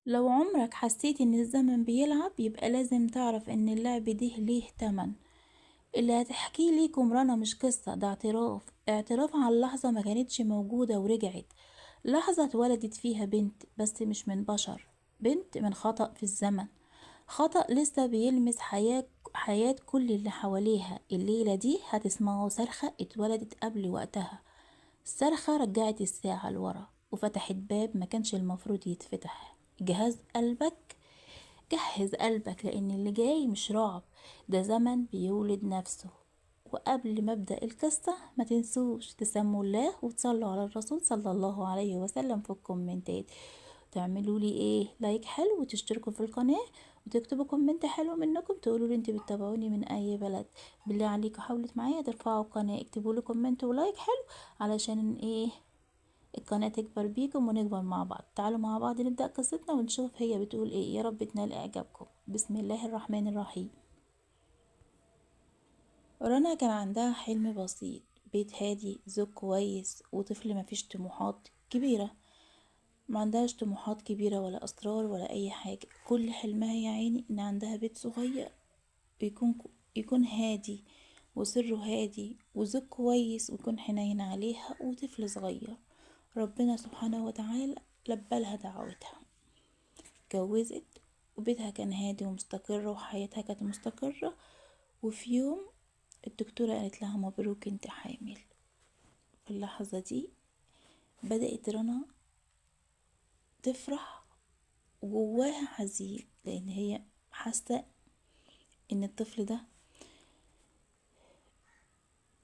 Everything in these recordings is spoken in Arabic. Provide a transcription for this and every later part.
لو عمرك حسيت ان الزمن بيلعب يبقى لازم تعرف ان اللعب ده ليه تمن. اللي هتحكيه ليكم رنا مش قصة، ده اعتراف عن لحظة ما كانتش موجودة ورجعت. لحظة اتولدت فيها بنت، بس مش من بشر، بنت من خطأ في الزمن. خطأ لسه بيلمس حياة كل اللي حواليها. الليلة دي هتسمعوا صرخة اتولدت قبل وقتها. الصرخة رجعت الساعة لورا وفتحت باب ما كانش المفروض يتفتح. جهز قلبك لأن اللي جاي مش رعب، ده زمن بيولد نفسه. وقبل ما ابدأ القصة ما تنسوش تسموا الله وتصلوا على الرسول صلى الله عليه وسلم في الكومنتات. تعملوا لي ايه لايك حلو وتشتركوا في القناة وتكتبوا كومنت حلو منكم، تقولوا لي انتوا بتتابعوني من اي بلد. بالله عليكم حاولوا معايا ترفعوا القناة، اكتبوا لي كومنت ولايك حلو علشان ايه القناة تكبر بيكم ونكبر مع بعض. تعالوا مع بعض نبدأ قصتنا ونشوف هي بتقول ايه. يا رب تنال اعجابكم. بسم الله الرحمن الرحيم. رنا كان عندها حلم بسيط، بيت هادي، زوج كويس، وطفل مفيش طموحات كبيرة. ما عندهاش طموحات كبيرة ولا أسرار ولا أي حاجة. كل حلمها يا عيني إن عندها بيت صغير يكون هادي وسره هادي، وزوج كويس ويكون حنين عليها، وطفل صغير. ربنا سبحانه وتعالى لبالها دعوتها. اتجوزت وبيتها كان هادي ومستقر وحياتها كانت مستقرة. وفي يوم الدكتورة قالت لها مبروك انت حامل. في اللحظة دي بدأت رنا تفرح وجواها حزين، لأن هي حاسة ان الطفل ده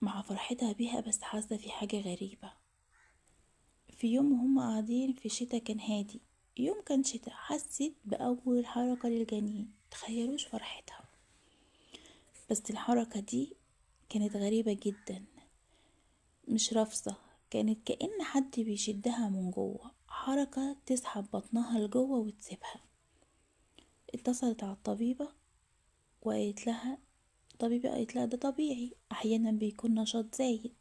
مع فرحتها بيها بس حاسة في حاجة غريبة. في يوم وهم قاعدين في شتا كان هادي، يوم كان شتا، حست بأول حركة للجنين. تخيلوش فرحتها، بس الحركة دي كانت غريبة جدا، مش رفصة، كانت كأن حد بيشدها من جوه، حركة تسحب بطنها لجوه وتسيبها. اتصلت على الطبيبة وقالت لها الطبيبة قالت لها ده طبيعي، أحيانا بيكون نشاط زايد.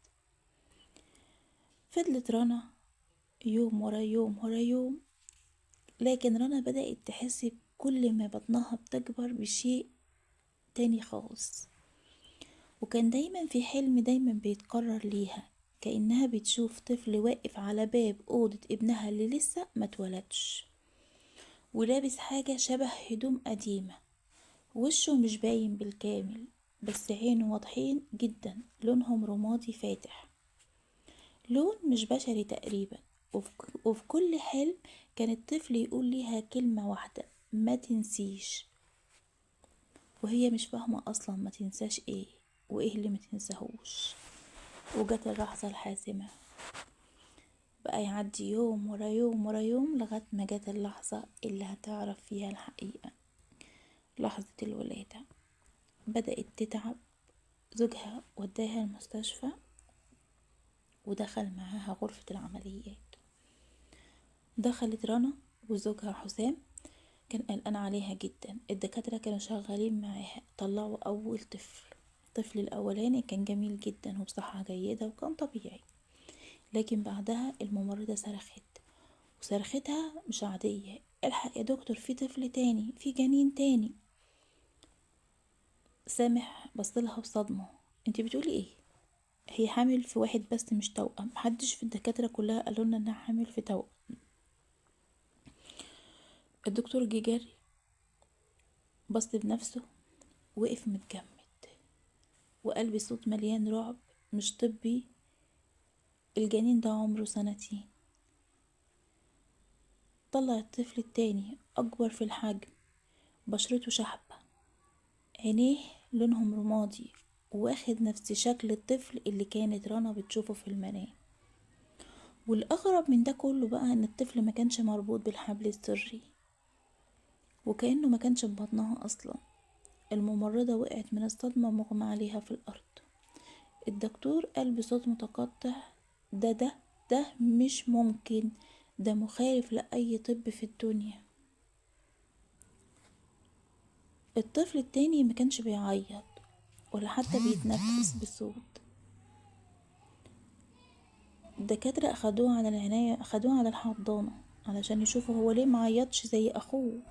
فضلت رنا يوم ورا يوم ورا يوم، لكن رنا بدأت تحس كل ما بطنها بتكبر بشيء تاني خالص. وكان دايما في حلم دايما بيتكرر ليها، كأنها بتشوف طفل واقف على باب أوضة ابنها اللي لسه ما اتولدش، ولابس حاجة شبه هدوم قديمة. وشه مش باين بالكامل بس عينه واضحين جدا، لونهم رمادي فاتح، لون مش بشري تقريبا. وفي كل حلم كان الطفل يقول ليها كلمة واحدة: ما تنسيش. وهي مش فاهمة أصلا ما تنساش ايه وايه اللي ما تنساهوش. وجت اللحظة الحاسمة، بقى يعدي يوم ورا يوم ورا يوم لغاية ما جت اللحظة اللي هتعرف فيها الحقيقة، لحظة الولادة. بدأت تتعب، زوجها وداها المستشفى ودخل معاها غرفة العمليات. دخلت رنا وزوجها حسام كان قلقان عليها جدا. الدكاترة كانوا شغالين معاها، طلعوا أول طفل. الطفل الأولاني كان جميل جدا وبصحة جيدة وكان طبيعي، لكن بعدها الممرضة صرخت، وصرختها مش عادية: الحق يا دكتور، في طفل تاني، في جنين تاني. سامح بصلها بصدمة: انتي بتقولي ايه؟ هي حامل في واحد بس مش توأم، محدش في الدكاترة كلها قالوا لنا انها حامل في توأم. الدكتور جه جري، بص بنفسه، وقف متجمد وقال بصوت مليان رعب مش طبي: الجنين ده عمره سنتين. طلع الطفل التاني أكبر في الحجم، بشرته شحبة، عينيه لونهم رمادي، واخد نفس شكل الطفل اللي كانت رنا بتشوفه في المنام. والأغرب من ده كله بقى إن الطفل ما كانش مربوط بالحبل السري، وكأنه ما كانش في بطنها أصلا. الممرضة وقعت من الصدمة مغمى عليها في الأرض. الدكتور قال بصوت متقطع: ده مش ممكن، ده مخالف لأي طب في الدنيا. الطفل التاني ما كانش بيعيط ولا حتى بيتنفس بصوت. الدكاترة أخدوه على العناية، أخدوه على الحضانة، علشان يشوفوا هو ليه معيطش زي أخوه.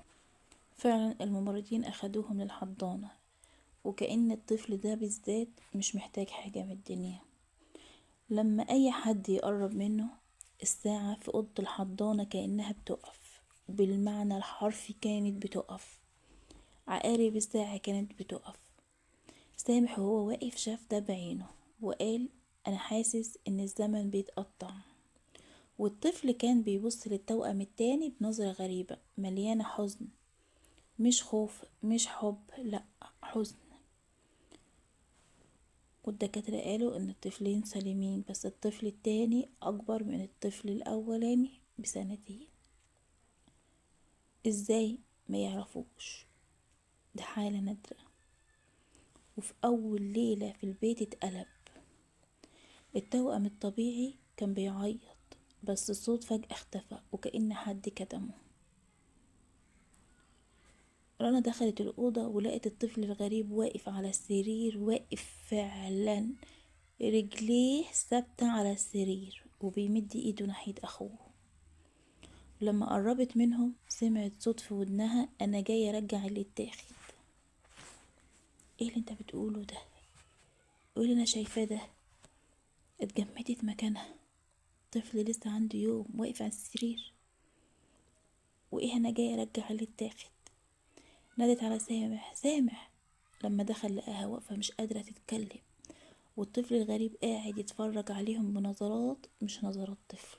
فعلا الممرضين أخدوهم للحضانة، وكأن الطفل ده بالذات مش محتاج حاجة من الدنيا. لما أي حد يقرب منه، الساعة في أوضة الحضانة كأنها بتقف، بالمعنى الحرفي كانت بتقف. عقارب الساعة كانت بتقف. سامح وهو واقف شاف ده بعينه وقال: أنا حاسس إن الزمن بيتقطع. والطفل كان بيبص للتوأم التاني بنظرة غريبة مليانة حزن، مش خوف مش حب، لأ، حزن. والدكاترة قالوا إن الطفلين سليمين، بس الطفل التاني أكبر من الطفل الأولاني بسنتين. إزاي؟ ما يعرفوش، ده حالة نادرة. وفي أول ليلة في البيت اتقلب. التوأم الطبيعي كان بيعيط، بس الصوت فجأة اختفى وكأن حد كتمه. رنا دخلت الأوضة ولقت الطفل الغريب واقف على السرير، واقف فعلا، رجليه ثابتة على السرير وبيمد ايده ناحية أخوه. لما قربت منهم سمعت صوت في ودنها: أنا جاي أرجع اللي اتاخد. ايه اللي انت بتقوله ده؟ قولي أنا شايفاه ده. اتجمدت مكانها. طفل لسه عنده يوم واقف على السرير. وايه أنا جاي أرجع اللي اتاخد؟ نادت على سامح: سامح. لما دخل لقاها واقفة مش قادرة تتكلم، والطفل الغريب قاعد يتفرج عليهم بنظرات مش نظرات طفل.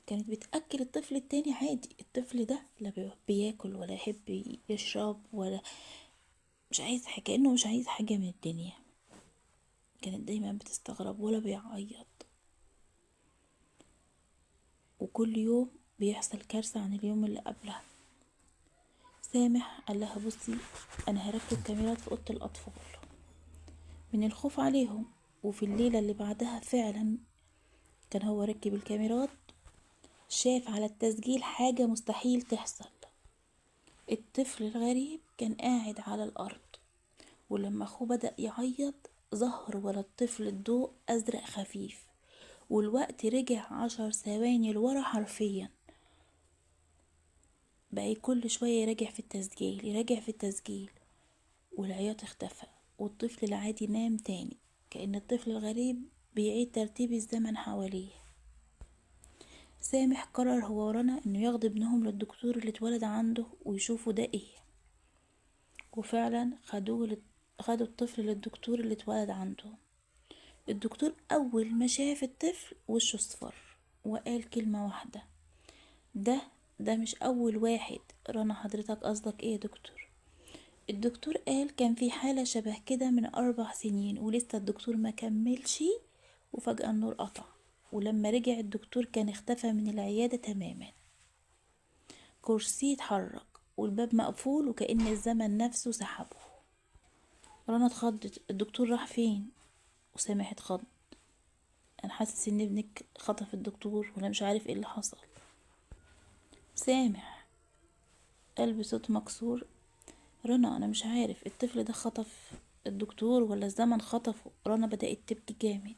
كانت بتأكل الطفل التاني عادي. الطفل ده لا بياكل ولا يحب يشرب ولا مش عايز حاجة، كأنه مش عايز حاجة من الدنيا. كانت دايما بتستغرب ولا بيعيط. وكل يوم بيحصل كارثة عن اليوم اللي قبلها. سامح قال لها: بصي، أنا هركب كاميرات في أوضة الأطفال من الخوف عليهم. وفي الليلة اللي بعدها فعلا كان هو ركب الكاميرات. شاف على التسجيل حاجة مستحيل تحصل. الطفل الغريب كان قاعد على الأرض، ولما أخوه بدأ يعيط ظهر ورا الطفل الضوء أزرق خفيف، والوقت رجع 10 ثواني لورا حرفيا. بقى كل شوية يراجع في التسجيل يراجع في التسجيل، والعياط اختفى، والطفل العادي نام تاني، كأن الطفل الغريب بيعيد ترتيب الزمن حواليه. سامح قرر هو ورنا انه ياخد ابنهم للدكتور اللي اتولد عنده ويشوفوا ده ايه. وفعلا خدوا الطفل للدكتور اللي اتولد عنده. الدكتور اول ما شاف الطفل وشه اصفر وقال كلمة واحدة: ده مش اول واحد. رنا حضرتك قصدك ايه يا دكتور؟ الدكتور قال كان في حالة شبه كده من 4 سنين ولسه الدكتور ما كملش، وفجأة النور قطع. ولما رجع الدكتور كان اختفى من العيادة تماما. كرسي اتحرك والباب مقفول وكأن الزمن نفسه سحبه. رنا اتخضت: الدكتور راح فين؟ وسامح اتخض: انا حاسس ان ابنك خطف الدكتور وانا مش عارف ايه اللي حصل. سامح قال بصوت مكسور: رنا انا مش عارف الطفل ده خطف الدكتور ولا الزمن خطفه. رنا بدأت تبكي جامد: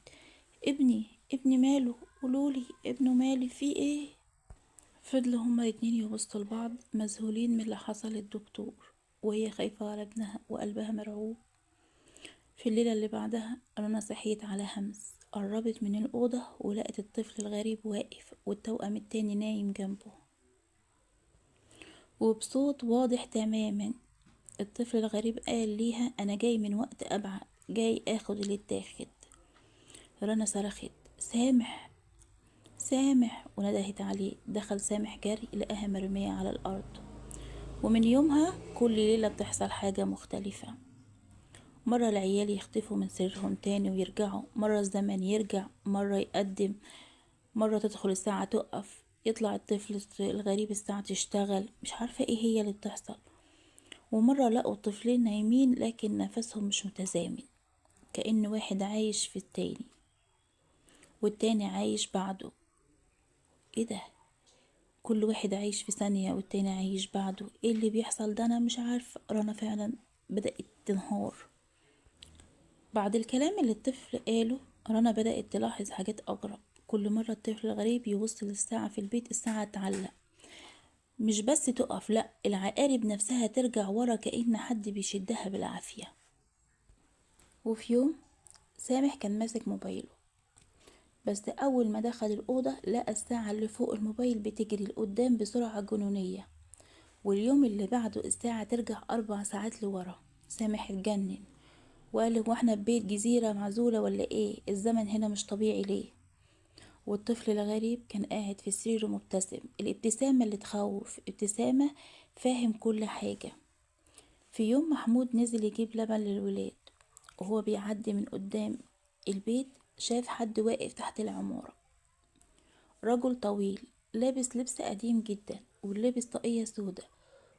ابني ماله؟ قولولي ابنه مالي فيه ايه؟ فضلوا هما الاتنين يبصوا لبعض مذهولين من اللي حصل للدكتور، وهي خايفة على ابنها وقلبها مرعوب. في الليلة اللي بعدها رنا صحيت على همس. قربت من الأوضة ولقت الطفل الغريب واقف والتوأم التاني نايم جنبه. وبصوت واضح تماما الطفل الغريب قال ليها: أنا جاي من وقت أبعد، جاي أخد اللي اتاخد. رنا صرخت: سامح سامح، وندهت عليه. دخل سامح جري لقاها مرمية على الأرض. ومن يومها كل ليلة بتحصل حاجة مختلفة. مرة العيال يختفوا من سرهم تاني ويرجعوا، مرة الزمن يرجع، مرة يقدم، مرة تدخل الساعة تقف، يطلع الطفل الغريب الساعة تشتغل. مش عارفة ايه هي اللي بتحصل. ومرة لقوا الطفلين نايمين لكن نفسهم مش متزامن، كأن واحد عايش في التاني والتاني عايش بعده. ايه ده؟ كل واحد عايش في ثانية والتاني عايش بعده. ايه اللي بيحصل ده؟ انا مش عارفة. رنا فعلا بدأت تنهار. بعد الكلام اللي الطفل قاله رنا بدأت تلاحظ حاجات أغرب. كل مرة الطفل الغريب يبص للساعة في البيت الساعة تعلق، مش بس تقف، لأ، العقارب نفسها ترجع ورا كأن حد بيشدها بالعافية. وفي يوم سامح كان ماسك موبايله، بس أول ما دخل الأوضة لقى الساعة اللي فوق الموبايل بتجري لقدام بسرعة جنونية، واليوم اللي بعده الساعة ترجع 4 ساعات لورا. سامح اتجنن وقال هو احنا ببيت جزيرة معزولة ولا ايه؟ الزمن هنا مش طبيعي ليه؟ والطفل الغريب كان قاعد في سريره مبتسم، الابتسامة اللي تخوف، ابتسامة فاهم كل حاجة. في يوم محمود نزل يجيب لبن للولاد، وهو بيعدي من قدام البيت شاف حد واقف تحت العمارة، رجل طويل لابس لبس قديم جدا ولابس طاقية سودة،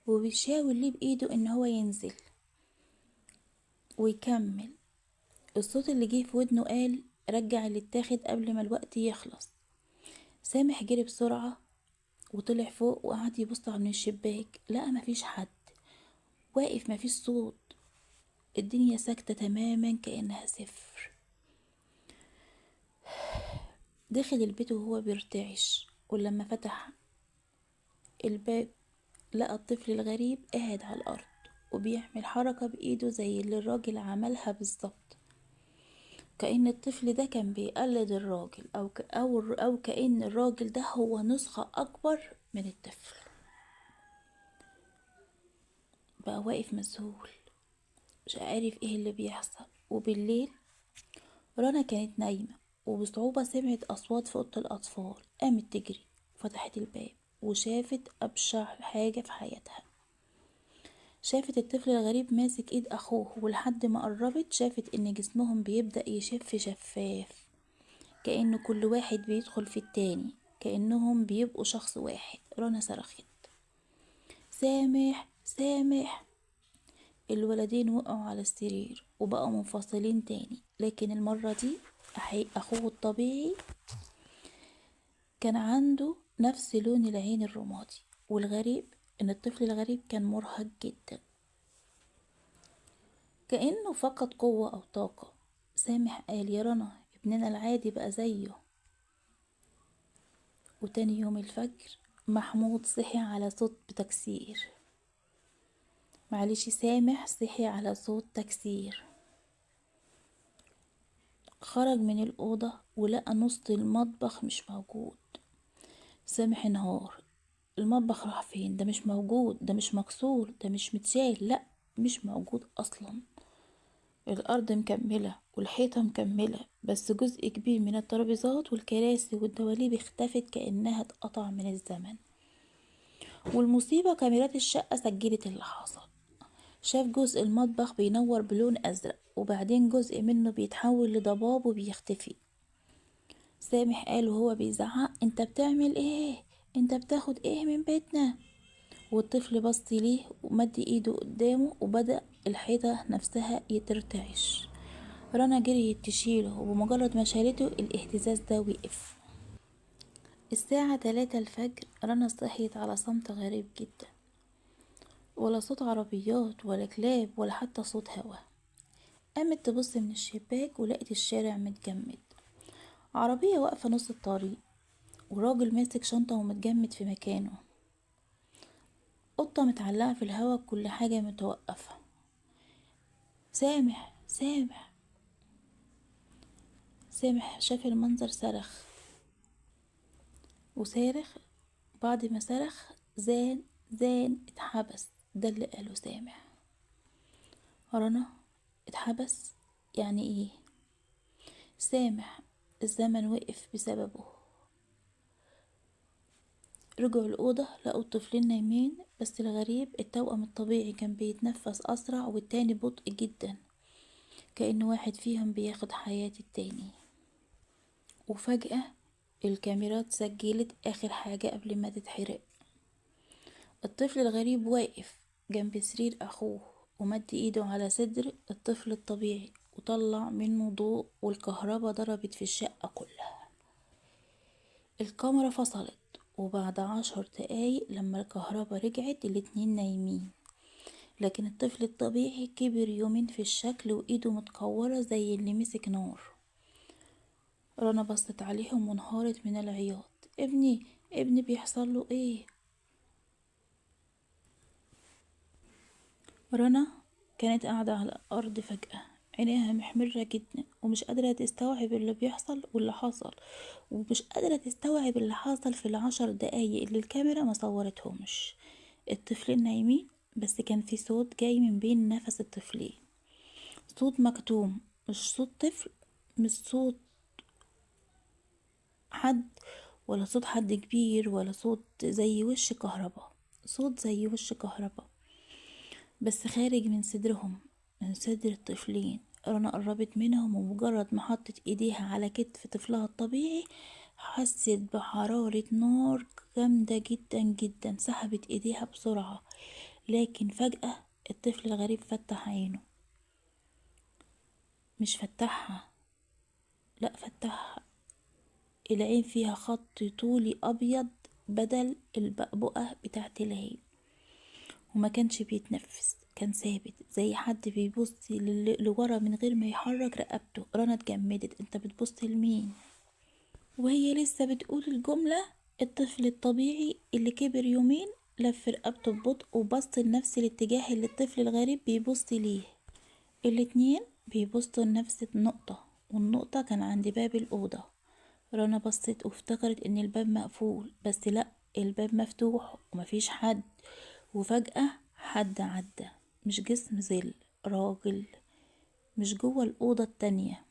وبيشاور ليه بإيده إن هو ينزل ويكمل. الصوت اللي جه في ودنه قال رجع اللي اتاخد قبل ما الوقت يخلص. سامح جري بسرعة وطلع فوق وقعد يبص من الشباك، لقى مفيش حد واقف، مفيش صوت، الدنيا ساكتة تماما كأنها صفر. دخل البيت وهو بيرتعش، ولما فتح الباب لقى الطفل الغريب قاعد على الأرض وبيعمل حركة بإيده زي اللي الراجل عملها بالظبط، كأن الطفل ده كان بيقلد الراجل أو كأن الراجل ده هو نسخة أكبر من الطفل. بقى واقف مسهول مش عارف ايه اللي بيحصل. وبالليل رنا كانت نايمة وبصعوبة سمعت أصوات في أوضة الأطفال، قامت تجري وفتحت الباب وشافت أبشع حاجة في حياتها. شافت الطفل الغريب ماسك ايد أخوه، ولحد ما قربت شافت إن جسمهم بيبدأ يشف شفاف، كأن كل واحد بيدخل في التاني، كأنهم بيبقوا شخص واحد. رنا صرخت سامح سامح. الولدين وقعوا على السرير وبقوا منفصلين تاني، لكن المرة دي أخوه الطبيعي كان عنده نفس لون العين الرمادي. والغريب إن الطفل الغريب كان مرهق جدا، كأنه فقد قوة أو طاقة. سامح قال يا رنا ابننا العادي بقى زيه. وتاني يوم الفجر محمود صحي على صوت تكسير، معلش سامح صحي على صوت تكسير. خرج من الأوضة ولقى نص المطبخ مش موجود. سامح انهار، المطبخ راح فين؟ ده مش موجود، ده مش مكسور، ده مش متشال، لا مش موجود أصلا. الأرض مكملة والحيطة مكملة، بس جزء كبير من الترابيزات والكراسي والدواليب اختفت كأنها اتقطع من الزمن. والمصيبة كاميرات الشقة سجلت اللي حصل. شاف جزء المطبخ بينور بلون أزرق، وبعدين جزء منه بيتحول لضباب وبيختفي. سامح قال وهو بيزعق انت بتعمل ايه؟ انت بتاخد ايه من بيتنا؟ والطفل بص ليه ومد ايده قدامه وبدأ الحيطة نفسها يترتعش. رنا جريت تشيله، وبمجرد ما شالته الاهتزاز ده وقف. الساعة 3 الفجر رنا صحيت على صمت غريب جدا، ولا صوت عربيات ولا كلاب ولا حتى صوت هوا. قامت تبص من الشباك ولقت الشارع متجمد، عربية واقفة نص الطريق وراجل ماسك شنطة ومتجمد في مكانه، قطة متعلقة في الهوا، كل حاجة متوقفة. سامح سامح سامح شاف المنظر صرخ وصارخ، بعد ما صرخ زان اتحبس. ده اللي قاله سامح. رنا اتحبس يعني ايه؟ سامح الزمن وقف بسببه. رجعوا الأوضة لقوا الطفلين نايمين، بس الغريب التوأم الطبيعي كان بيتنفس أسرع والتاني بطء جدا، كأن واحد فيهم بياخد حياة التاني. وفجأة الكاميرات سجلت آخر حاجة قبل ما تتحرق. الطفل الغريب واقف جنب سرير أخوه ومد إيده على صدر الطفل الطبيعي وطلع منه ضوء، والكهرباء ضربت في الشقة كلها. الكاميرا فصلت، وبعد 10 دقايق لما الكهرباء رجعت الاتنين نايمين، لكن الطفل الطبيعي كبر يومين في الشكل وإيده متكورة زي اللي مسك نار. رنا بصت عليهم وانهارت من العياط. ابني بيحصل له ايه؟ رنا كانت قاعدة على الأرض فجأة، عينيها محمرة جدا ومش قادرة تستوعب اللي بيحصل واللي حصل، ومش قادرة تستوعب اللي حصل في ال10 دقايق اللي الكاميرا ما صورتهمش. الطفلين نايمين، بس كان في صوت جاي من بين نفس الطفلين، صوت مكتوم، مش صوت طفل، مش صوت حد، ولا صوت حد كبير، ولا صوت زي وش كهرباء، صوت زي وش كهرباء بس خارج من صدرهم، من صدر الطفلين. رنا قربت منهم، ومجرد ما حطت ايديها على كتف طفلها الطبيعي حست بحرارة نار جامدة جدا جدا. سحبت ايديها بسرعة، لكن فجأة الطفل الغريب فتح عينه. مش فتحها، لا فتحها. العين فيها خط طولي أبيض بدل البقبقة بتاعت العين، وما كانش بيتنفس، كان ثابت زي حد بيبص لورا من غير ما يحرك رقبته. رنا اتجمدت. انت بتبص لمين؟ وهي لسه بتقول الجملة، الطفل الطبيعي اللي كبر يومين لف رقبته ببطء وبص لنفس الاتجاه اللي الطفل الغريب بيبص ليه. الاتنين بيبصوا لنفس النقطة، والنقطة كان عند باب الأوضة. رنا بصت وافتكرت ان الباب مقفول، بس لا، الباب مفتوح ومفيش حد. وفجأة حد عدى، مش جسم ظل، راجل، مش جوه الأوضة التانية،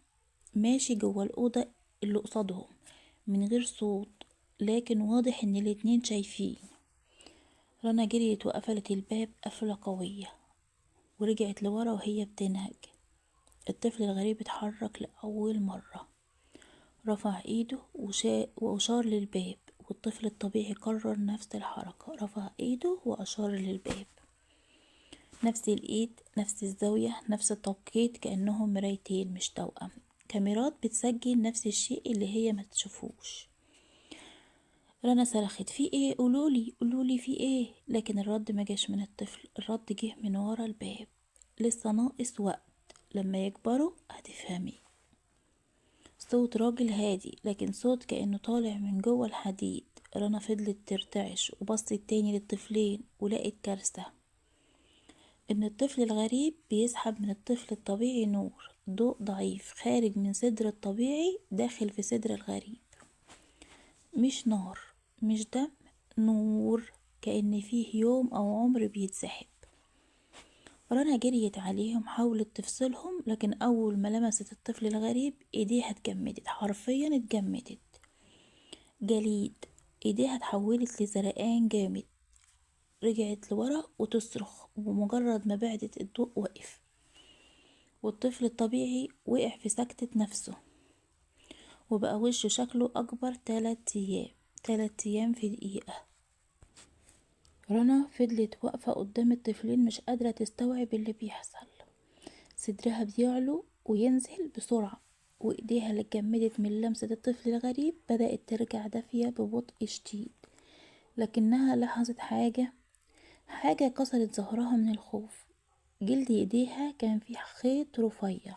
ماشي جوه الأوضة اللي قصادهم من غير صوت، لكن واضح ان الاتنين شايفين. رنا جريت وقفلت الباب قفلة قوية، ورجعت لورا وهي بتنهج. الطفل الغريب اتحرك لأول مرة، رفع ايده وأشار للباب، والطفل الطبيعي كرر نفس الحركة، رفع ايده وأشار للباب. نفس الايد، نفس الزاوية، نفس التوقيت، كأنهم مرايتين مش توأم. كاميرات بتسجل نفس الشيء اللي هي ما تشوفوش. رنا صرخت في ايه؟ قولولي في ايه؟ لكن الرد ما جاش من الطفل، الرد جه من ورا الباب. لسه ناقص وقت، لما يكبروا هتفهمي. صوت راجل هادي، لكن صوت كأنه طالع من جوه الحديد. رنا فضلت ترتعش وبصت تاني للطفلين، ولقت كارثة. ان الطفل الغريب بيسحب من الطفل الطبيعي نور، ضوء ضعيف خارج من صدر الطبيعي داخل في صدر الغريب. مش نار، مش دم، نور، كأن فيه يوم او عمر بيتسحب. رنا جريت عليهم، حاولت تفصلهم، لكن اول ما لمست الطفل الغريب ايديها اتجمدت، حرفيا اتجمدت، جليد. ايديها اتحولت لزرقان جامد. رجعت لورا وتصرخ، وبمجرد ما بعدت الضوء وقف، والطفل الطبيعي وقع في سكتة نفسه، وبقى وشه شكله أكبر 3 أيام، 3 أيام في دقيقة. رنا فضلت واقفة قدام الطفلين مش قادرة تستوعب اللي بيحصل. صدرها بيعلو وينزل بسرعة، وإيديها اللي اتجمدت من لمسة الطفل الغريب بدأت ترجع دافية ببطء شديد. لكنها لاحظت حاجة كسرت ظهرها من الخوف. جلد ايديها كان فيه خيط رفيع،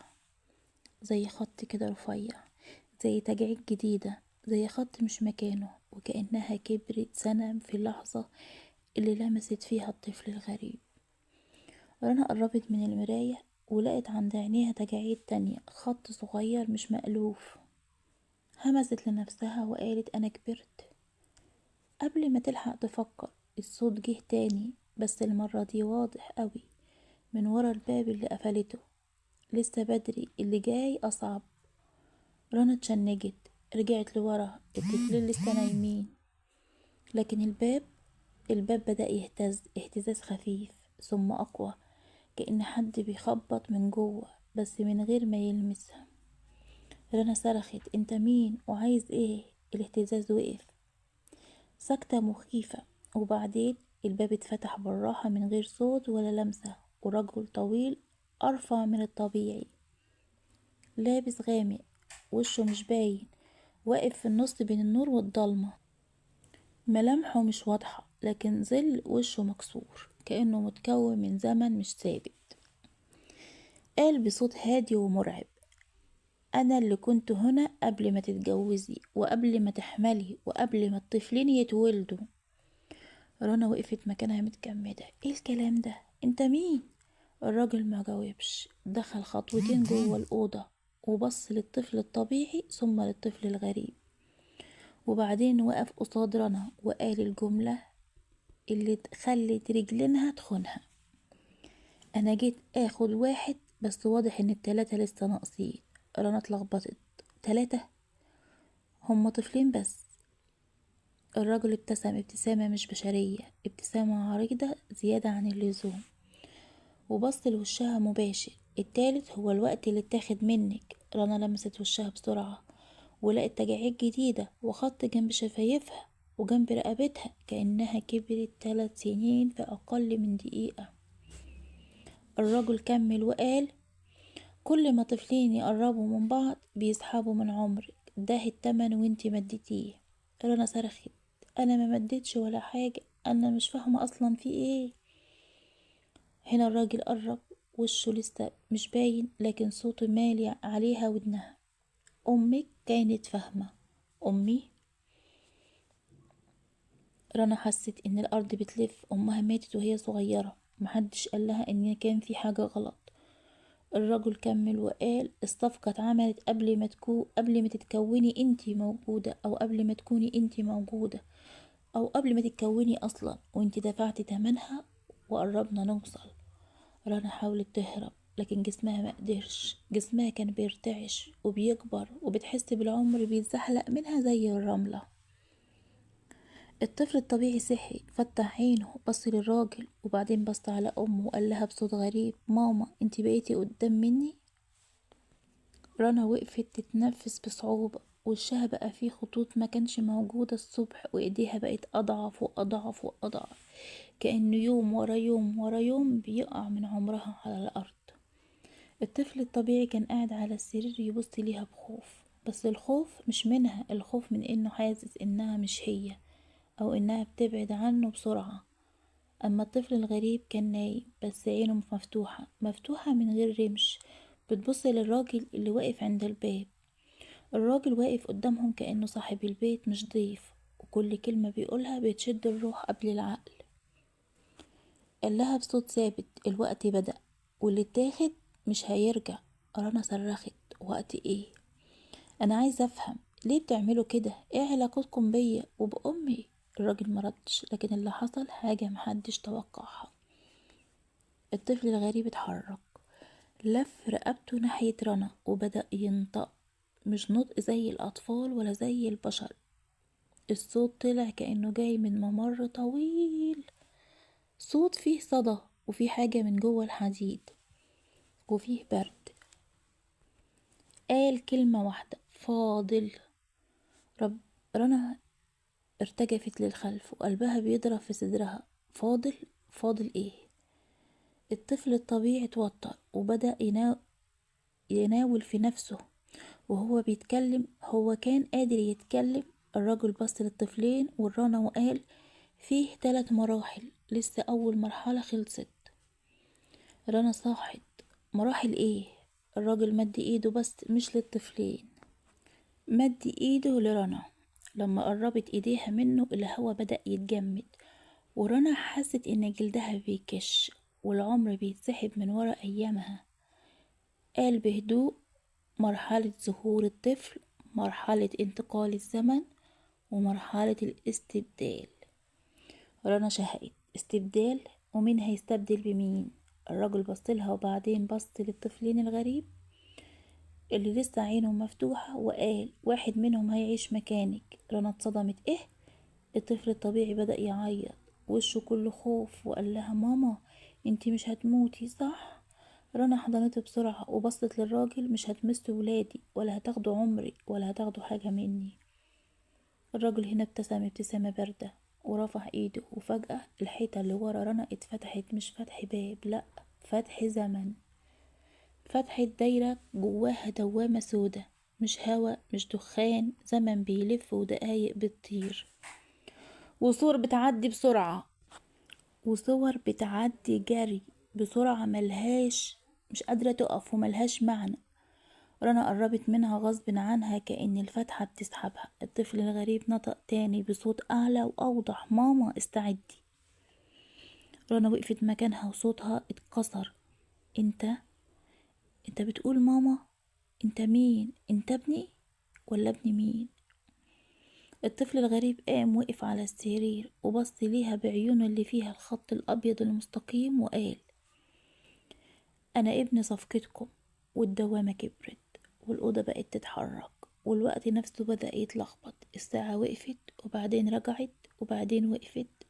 زي خط كده رفيع، زي تجاعيد جديدة، زي خط مش مكانه، وكأنها كبرت سنة في اللحظة اللي لمست فيها الطفل الغريب. رنا قربت من المراية ولقت عند عينيها تجاعيد تانية، خط صغير مش مألوف. همست لنفسها وقالت أنا كبرت. قبل ما تلحق تفكر الصوت جه تاني، بس المرة دي واضح قوي من ورا الباب اللي قفلته. لسه بدري، اللي جاي أصعب. رنا اتشنجت، رجعت لورا، الطفلين لسه نايمين، لكن الباب بدأ يهتز اهتزاز خفيف ثم أقوى، كأن حد بيخبط من جوه بس من غير ما يلمسها. رنا صرخت انت مين وعايز ايه؟ الاهتزاز وقف، سكتة مخيفة، وبعدين الباب اتفتح بالراحة من غير صوت ولا لمسة، ورجل طويل أرفع من الطبيعي، لابس غامق، وشه مش باين، واقف في النص بين النور والضلمة. ملامحه مش واضحة، لكن ظل وشه مكسور كأنه متكون من زمن مش ثابت. قال بصوت هادي ومرعب أنا اللي كنت هنا قبل ما تتجوزي وقبل ما تحملي وقبل ما الطفلين يتولدوا. رنا وقفت مكانها متجمدة. ايه الكلام ده؟ انت مين؟ الراجل ما جاوبش، دخل خطوتين جوه الأوضة وبص للطفل الطبيعي ثم للطفل الغريب، وبعدين وقف قصاد رنا وقال الجملة اللي خلت رجلينها تخونها: أنا جيت آخد واحد بس واضح إن التلاتة لسه ناقصين. رنا اتلخبطت. تلاتة؟ هما طفلين بس. الراجل ابتسم ابتسامة مش بشرية، ابتسامة عريضة زيادة عن اللزوم، وبص لوشها مباشر. التالت هو الوقت اللي اتاخد منك. رنا لمست وشها بسرعة ولقت تجاعيد جديدة وخط جنب شفايفها وجنب رقبتها، كأنها كبرت 3 سنين في أقل من دقيقة. الرجل كمل وقال: كل ما طفلين يقربوا من بعض بيسحبوا من عمرك، ده التمن وانتي مديتيه. رنا صرخت: انا ما مديتش ولا حاجة، انا مش فاهمة اصلا في ايه. هنا الراجل قرب، وشه لسه مش باين لكن صوته مالي عليها ودنها: امك كانت فاهمة. امي؟ رنا حست ان الارض بتلف. امها ماتت وهي صغيرة، محدش قالها ان كان في حاجة غلط. الرجل كمل وقال: الصفقة اتعملت قبل ما تتكوني انتي موجودة، او قبل ما تكوني انتي موجودة، او قبل ما تتكوني اصلا، وانتي دفعتي تمنها وقربنا نوصل. رنا حاولت تهرب لكن جسمها ما قدرش. جسمها كان بيرتعش وبيكبر وبتحس بالعمر بيتزحلق منها زي الرملة. الطفل الطبيعي صحي، فتح عينه، بص للراجل وبعدين بص على امه وقال لها بصوت غريب: ماما انتي بقيتي قدام مني. رنا وقفت تتنفس بصعوبة، وشها بقى فيه خطوط ما كانش موجودة الصبح، وايديها بقت اضعف واضعف واضعف، كأنه يوم ورا يوم ورا يوم بيقع من عمرها على الارض. الطفل الطبيعي كان قاعد على السرير يبص ليها بخوف، بس الخوف مش منها، الخوف من انه حاسس انها مش هي، او انها بتبعد عنه بسرعة. اما الطفل الغريب كان نايم بس عينه مفتوحة مفتوحة من غير رمش، بتبص للراجل اللي واقف عند الباب. الراجل واقف قدامهم كأنه صاحب البيت مش ضيف، وكل كلمة بيقولها بتشد الروح قبل العقل. قال لها بصوت ثابت: الوقت بدأ واللي اتاخد مش هيرجع. رنا صرخت: وقت ايه؟ انا عايزة افهم ليه بتعملوا كده، ايه علاقتكم بيا وبأمي؟ الراجل مردش، لكن اللي حصل حاجة محدش توقعها. الطفل الغريب اتحرك، لف رقبته ناحية رنا وبدأ ينطق، مش نطق زي الأطفال ولا زي البشر. الصوت طلع كأنه جاي من ممر طويل، صوت فيه صدى وفيه حاجة من جوه الحديد وفيه برد. قال كلمة واحدة: فاضل. رب رنا ارتجفت للخلف وقلبها بيضرب في صدرها. فاضل؟ فاضل ايه؟ الطفل الطبيعي اتوتر وبدأ يناول في نفسه وهو بيتكلم. هو كان قادر يتكلم. الرجل بص للطفلين والرنا وقال: فيه 3 مراحل، لسه أول مرحلة خلصت. رنا صاحت: مراحل ايه؟ الراجل مد ايده بس مش للطفلين، مد ايده لرنا. لما قربت ايديها منه الهوا بدأ يتجمد، ورنا حست ان جلدها بيكش والعمر بيتسحب من ورا ايامها. قال بهدوء: مرحلة ظهور الطفل، مرحلة انتقال الزمن، ومرحلة الاستبدال. رنا شهقت: استبدال؟ ومين هيستبدل بمين؟ الرجل بصلها وبعدين بص للطفلين الغريب اللي لسه عينه مفتوحة وقال: واحد منهم هيعيش مكانك. رنا اتصدمت: ايه؟ الطفل الطبيعي بدأ يعيط، وشه كله خوف، وقال لها: ماما انتي مش هتموتي صح؟ رنا حضنته بسرعة وبصت للراجل: مش هتمسوا ولادي ولا هتاخدوا عمري ولا هتاخدوا حاجة مني. الراجل هنا ابتسم ابتسامة باردة ورفع ايده، وفجأة الحيطة اللي ورا رنا اتفتحت، مش فتح باب، لأ، فتح زمن. فتحت دايرة جواها دوامة سودة، مش هوا مش دخان، زمن بيلف ودقايق بتطير، وصور بتعدي بسرعة، وصور بتعدي جري بسرعة ملهاش، مش قادرة تقف وملهاش معنى. رنا قربت منها غصب عنها كأن الفتحة بتسحبها. الطفل الغريب نطق تاني بصوت أعلى وأوضح: ماما استعدي. رنا وقفت مكانها وصوتها اتكسر: انت بتقول ماما؟ انت مين؟ انت ابني ولا ابن مين؟ الطفل الغريب قام وقف على السرير وبص ليها بعيونه اللي فيها الخط الأبيض المستقيم وقال: أنا ابن صفقتكم. والدوامة كبرت والأوضة بقت تتحرك والوقت نفسه بدأ يتلخبط. الساعة وقفت وبعدين رجعت وبعدين وقفت،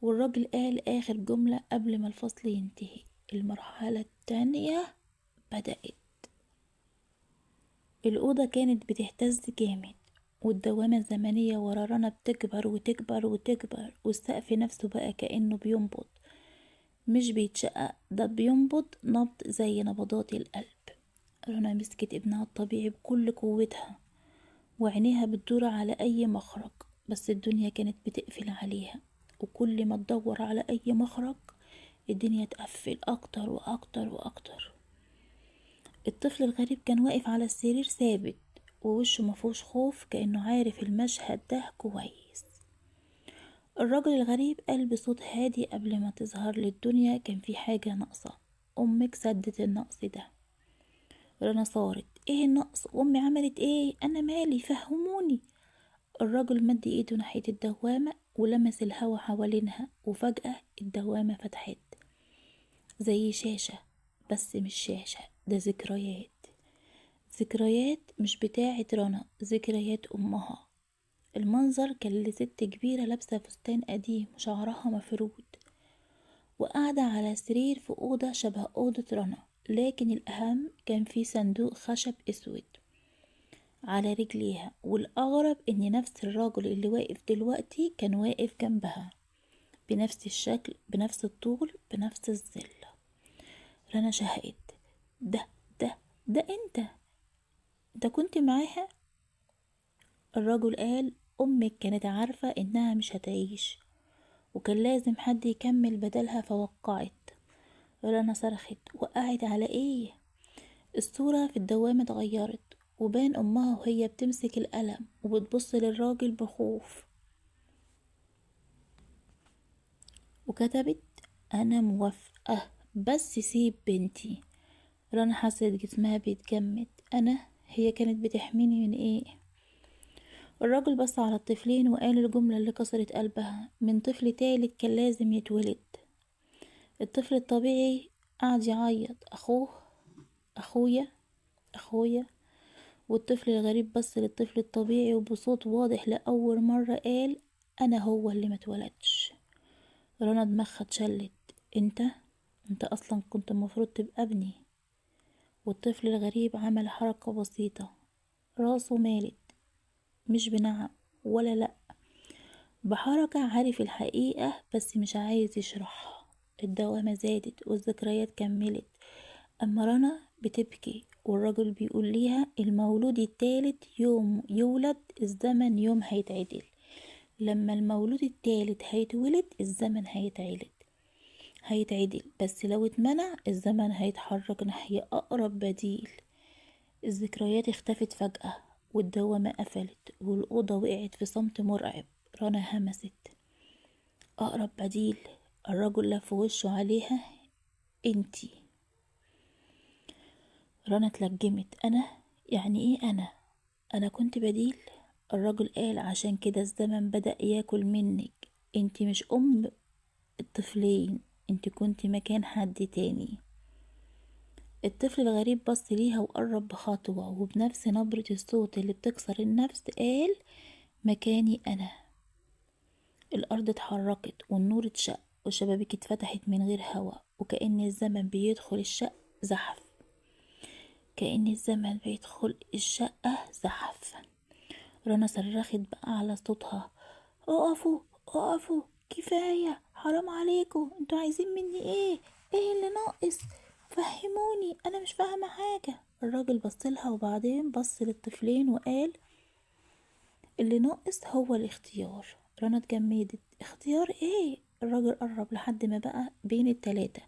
والراجل قال آخر جملة قبل ما الفصل ينتهي: المرحلة التانية بدأت. الأوضة كانت بتهتز جامد والدوامة الزمنية ورا رنا بتكبر وتكبر وتكبر، والسقف نفسه بقى كأنه بينبض، مش بيتشقق، ده بينبض نبض زي نبضات القلب. رنا مسكت ابنها الطبيعي بكل قوتها وعينيها بتدور على أي مخرج، بس الدنيا كانت بتقفل عليها، وكل ما تدور على أي مخرج الدنيا تقفل أكتر وأكتر وأكتر. الطفل الغريب كان واقف على السرير ثابت ووشه مفهوش خوف، كأنه عارف المشهد ده كويس. الراجل الغريب قال بصوت هادي: قبل ما تظهر للدنيا كان في حاجة ناقصة، أمك سدت النقص ده. رنا صارت: ايه النقص؟ أمي عملت ايه؟ أنا مالي، فهموني. الراجل مد ايده ناحية الدوامة ولمس الهوا حوالينها، وفجأة الدوامة فتحت زي شاشة، بس مش شاشة، ده ذكريات. ذكريات مش بتاعة رنا، ذكريات أمها. المنظر كان لست كبيرة لابسة فستان قديم وشعرها مفرود وقاعدة على سرير في أوضة شبه أوضة رنا، لكن الأهم كان في صندوق خشب أسود على رجليها. والأغرب إن نفس الراجل اللي واقف دلوقتي كان واقف جنبها بنفس الشكل، بنفس الطول، بنفس الظل. رنا شهقت: ده ده ده انت كنت معاها؟ الرجل قال: أمك كانت عارفة إنها مش هتعيش وكان لازم حد يكمل بدلها فوقعت. رنا صرخت: وقعت على ايه؟ الصورة في الدوامة اتغيرت وبان أمها وهي بتمسك القلم وبتبص للراجل بخوف وكتبت: أنا موافقة بس سيب بنتي. رنا حست جسمها بيتجمد. هي كانت بتحميني من ايه؟ الراجل بص على الطفلين وقال الجملة اللي كسرت قلبها: من طفل تالت كان لازم يتولد. الطفل الطبيعي قعد يعيط: أخويا أخويا. والطفل الغريب بص للطفل الطبيعي وبصوت واضح لأول مرة قال: أنا هو اللي متولدش. رنا دماغها اتشلت: انت أصلا كنت المفروض تبقى ابني. والطفل الغريب عمل حركة بسيطة، راسه مالت، مش بنعم ولا لأ، بحركة عارف الحقيقة بس مش عايز يشرحها. الدوامة زادت والذكريات كملت، أما رنا بتبكي والراجل بيقول ليها: المولود التالت يوم يولد الزمن يوم هيتعدل. لما المولود التالت هيتولد الزمن هيتعدل، بس لو اتمنع الزمن هيتحرك ناحية أقرب بديل. الذكريات اختفت فجأة والدوامة قفلت والأوضة وقعت في صمت مرعب. رنا همست: أقرب بديل. الرجل لف وشه عليها: انتي. رنا اتلجمت: يعني ايه انا كنت بديل؟ الرجل قال: عشان كده الزمن بدأ ياكل منك، انتي مش ام الطفلين، انتي كنت مكان حد تاني. الطفل الغريب بص ليها وقرب بخطوة وبنفس نبرة الصوت اللي بتكسر النفس قال: مكاني أنا. الأرض اتحركت والنور اتشق والشبابيك اتفتحت من غير هوا، وكأن الزمن بيدخل الشق زحف. رنا صرخت بأعلى صوتها: اقفوا اقفوا، كفاية، حرام عليكم، انتوا عايزين مني ايه اللي ناقص؟ فهموني، انا مش فاهمة حاجة. الراجل بصلها وبعدين بص للطفلين وقال: اللي ناقص هو الاختيار. رنا اتجمدت: اختيار ايه؟ الراجل قرب لحد ما بقى بين التلاتة،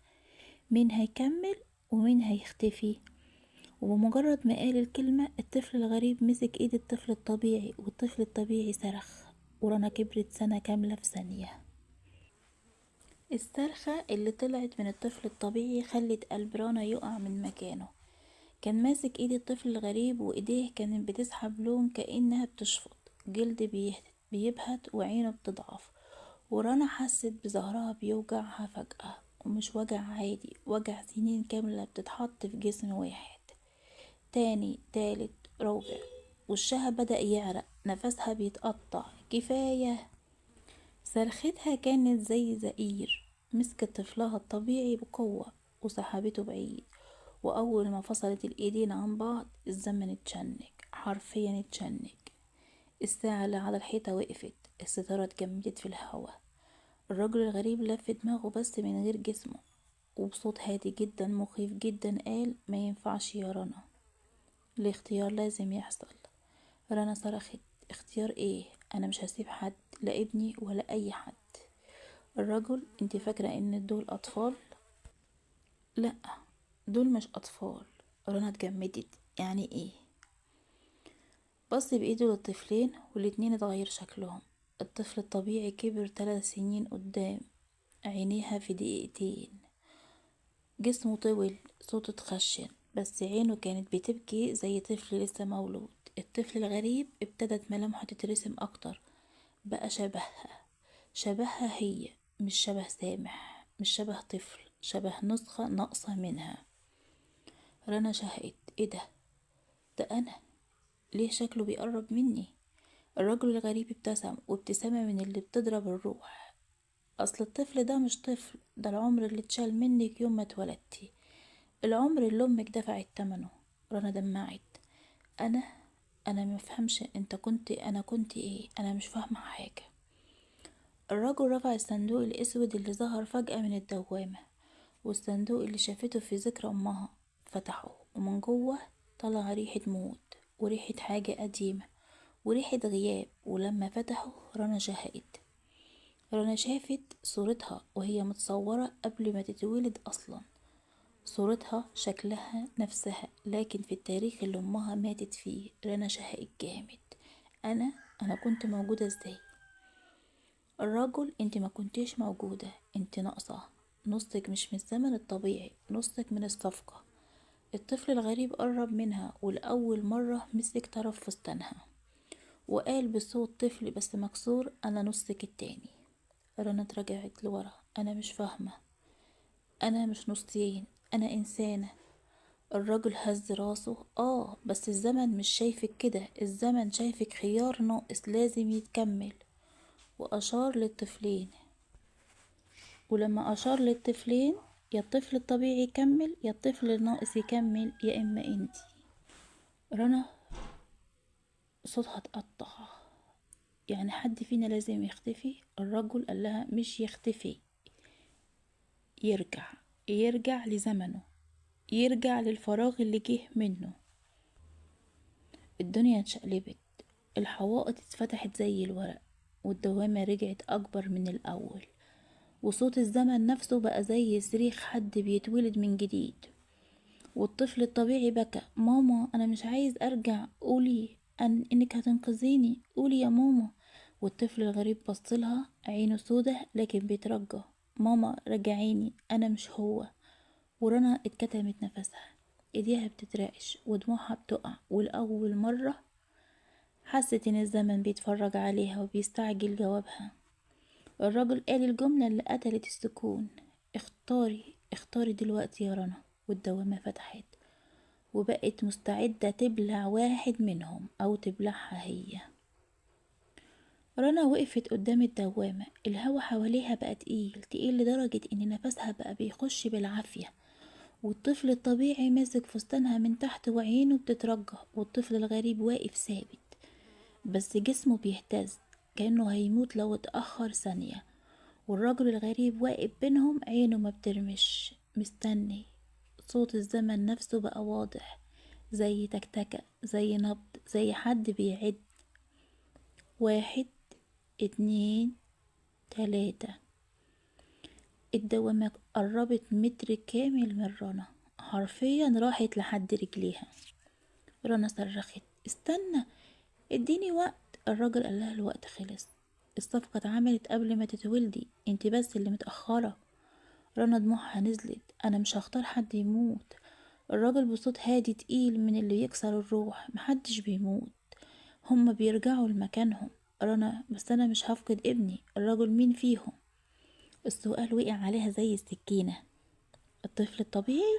مين هيكمل ومين هيختفي. وبمجرد ما قال الكلمة الطفل الغريب مسك ايد الطفل الطبيعي، والطفل الطبيعي صرخ، ورنا كبرت سنة كاملة في ثانية. الصرخة اللي طلعت من الطفل الطبيعي خلت قلب رنا يقع من مكانه. كان ماسك ايد الطفل الغريب، وايديه كانت بتسحب لون كأنها بتشفط، جلد بيبهت وعينه بتضعف. ورنا حست بظهرها بيوجعها فجأة، ومش وجع عادي، وجع سنين كاملة بتتحط في جسم واحد. تاني، تالت، رابع، وشها بدأ يعرق، نفسها بيتقطع. كفاية. صرختها كانت زي زئير. مسكت طفلها الطبيعي بقوة وسحبته بعيد، وأول ما فصلت الإيدين عن بعض الزمن اتشنج، حرفيا اتشنج. الساعة اللي على الحيطة وقفت، الستارة اتجمدت في الهوا. الرجل الغريب لف دماغه بس من غير جسمه، وبصوت هادي جدا مخيف جدا قال: ما ينفعش يا رنا، الاختيار لازم يحصل. رنا صرخت: اختيار ايه؟ انا مش هسيب حد، لا ابني ولا اي حد. الرجل: انت فاكرة ان دول اطفال؟ لا، دول مش اطفال. رنا اتجمدت. يعني ايه؟ بص بايده للطفلين، والاتنين اتغير شكلهم. الطفل الطبيعي كبر 3 سنين قدام، عينيها في دقيقتين، جسمه طول، صوته اتخشن، بس عينه كانت بتبكي زي طفل لسه مولود. الطفل الغريب ابتدت ملامحه تترسم اكتر، بقى شبهها هي، مش شبه سامح، مش شبه طفل، شبه نسخة ناقصة منها. رنا شهقت: ايه ده؟ ده انا. ليه شكله بيقرب مني؟ الرجل الغريب ابتسم، وابتسامة من اللي بتضرب الروح. اصل الطفل ده مش طفل، ده العمر اللي اتشال منك يوم ما اتولدتي، العمر اللي امك دفعت تمنه. رنا دمعت: انا انا مفهمش، انت كنت، انا كنت ايه؟ انا مش فاهمه حاجه. الرجل رفع الصندوق الاسود اللي ظهر فجأة من الدوامة، والصندوق اللي شافته في ذكرى امها، فتحه، ومن جوه طلع ريحة موت، وريحة حاجة قديمة، وريحة غياب. ولما فتحه رنا شهقت. رنا شافت صورتها وهي متصورة قبل ما تتولد أصلا، صورتها، شكلها، نفسها، لكن في التاريخ اللي امها ماتت فيه. رنا شهقت جامد. انا كنت موجودة ازاي؟ الرجل: انت ما كنتيش موجودة، انت ناقصة، نصك مش من الزمن الطبيعي، نصك من الصفقة. الطفل الغريب قرب منها، ولأول مرة مسك طرف فستانها، وقال بصوت طفل بس مكسور: انا نصك التاني. رنا اترجعت لورا: انا مش فاهمة، انا مش نصين، انا انسانة. الراجل هز راسه: بس الزمن مش شايفك كده، الزمن شايفك خيار ناقص لازم يتكمل. وأشار للطفلين، ولما أشار للطفلين: يا الطفل الطبيعي يكمل، يا الطفل الناقص يكمل، يا إما انتي. رنا صوتها اتقطع: يعني حد فينا لازم يختفي؟ الرجل قال لها: مش يختفي، يرجع، يرجع لزمنه، يرجع للفراغ اللي جه منه. الدنيا اتشقلبت، الحوائط اتفتحت زي الورق، والدوامة رجعت أكبر من الأول، وصوت الزمن نفسه بقى زي صريخ حد بيتولد من جديد. والطفل الطبيعي بكى: ماما أنا مش عايز أرجع، قولي إنك هتنقذيني، قولي يا ماما. والطفل الغريب بصلها، عينه سودة لكن بيترجى: ماما رجعيني، أنا مش هو. ورنا اتكتمت نفسها، ايديها بتترعش ودموعها بتقع، ولأول مرة حست ان الزمن بيتفرج عليها وبيستعجل جوابها. الرجل قال الجملة اللي قتلت السكون: اختاري، اختاري دلوقتي يا رنا. والدوامة فتحت، وبقت مستعدة تبلع واحد منهم أو تبلعها هي. رنا وقفت قدام الدوامة، الهوا حواليها بقى تقيل تقيل لدرجة ان نفسها بقى بيخش بالعافية. والطفل الطبيعي ماسك فستانها من تحت وعينه بتترجى، والطفل الغريب واقف ثابت بس جسمه بيهتز كأنه هيموت لو اتأخر ثانية. والرجل الغريب واقف بينهم، عينه ما بترمش، مستني. صوت الزمن نفسه بقى واضح، زي تكتكة، زي نبض، زي حد بيعد: 1، 2، 3. الدوامة قربت متر كامل من رنا، حرفيا راحت لحد رجليها. رنا صرخت: استنى، اديني وقت. الراجل قال لها: الوقت خلص، الصفقة اتعملت قبل ما تتولدي، انت بس اللي متأخرة. رنا دموعها نزلت: انا مش هختار حد يموت. الراجل بصوت هادي تقيل من اللي يكسر الروح: محدش بيموت، هما بيرجعوا لمكانهم. رنا: بس انا مش هفقد ابني. الراجل: مين فيهم؟ السؤال وقع عليها زي السكينة. الطفل الطبيعي؟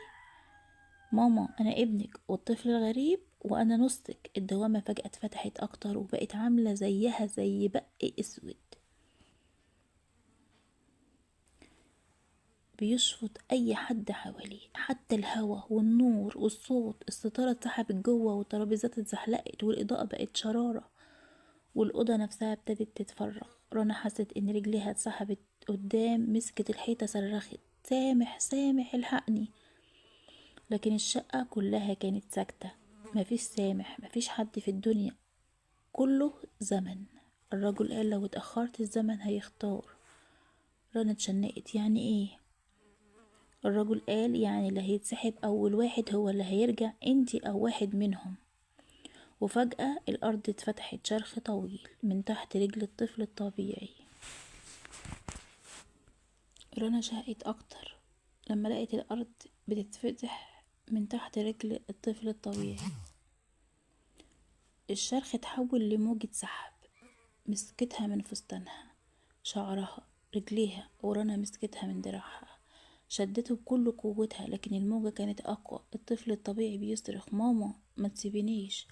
ماما انا ابنك. والطفل الغريب؟ وانا نصك. الدوامة فجأة اتفتحت اكتر وبقت عاملة زيها زي بق اسود بيشفط اي حد حواليه، حتى الهوا والنور والصوت. الستارة اتسحبت جوه والترابيزات اتزحلقت والاضاءة بقت شرارة والأوضة نفسها ابتدت تتفرغ. رنا حست ان رجليها اتسحبت قدام، مسكت الحيطة صرخت: سامح، سامح، الحقني. لكن الشقة كلها كانت ساكتة. مفيش سامح، مفيش حد في الدنيا، كله زمن. الرجل قال: لو اتأخرت الزمن هيختار. رنا اتشنقت: يعني ايه؟ الرجل قال: يعني اللي هيتسحب أول واحد هو اللي هيرجع، انتي أو واحد منهم. وفجأة الأرض اتفتحت شرخ طويل من تحت رجل الطفل الطبيعي. رنا شهقت أكتر لما لقيت الأرض بتتفتح من تحت رجل الطفل الطبيعي. الشرخ اتحول لموجة سحب، مسكتها من فستانها، شعرها، رجليها. ورنا مسكتها من دراعها، شدته بكل قوتها، لكن الموجة كانت أقوى. الطفل الطبيعي بيصرخ: ماما ما تسيبينيش.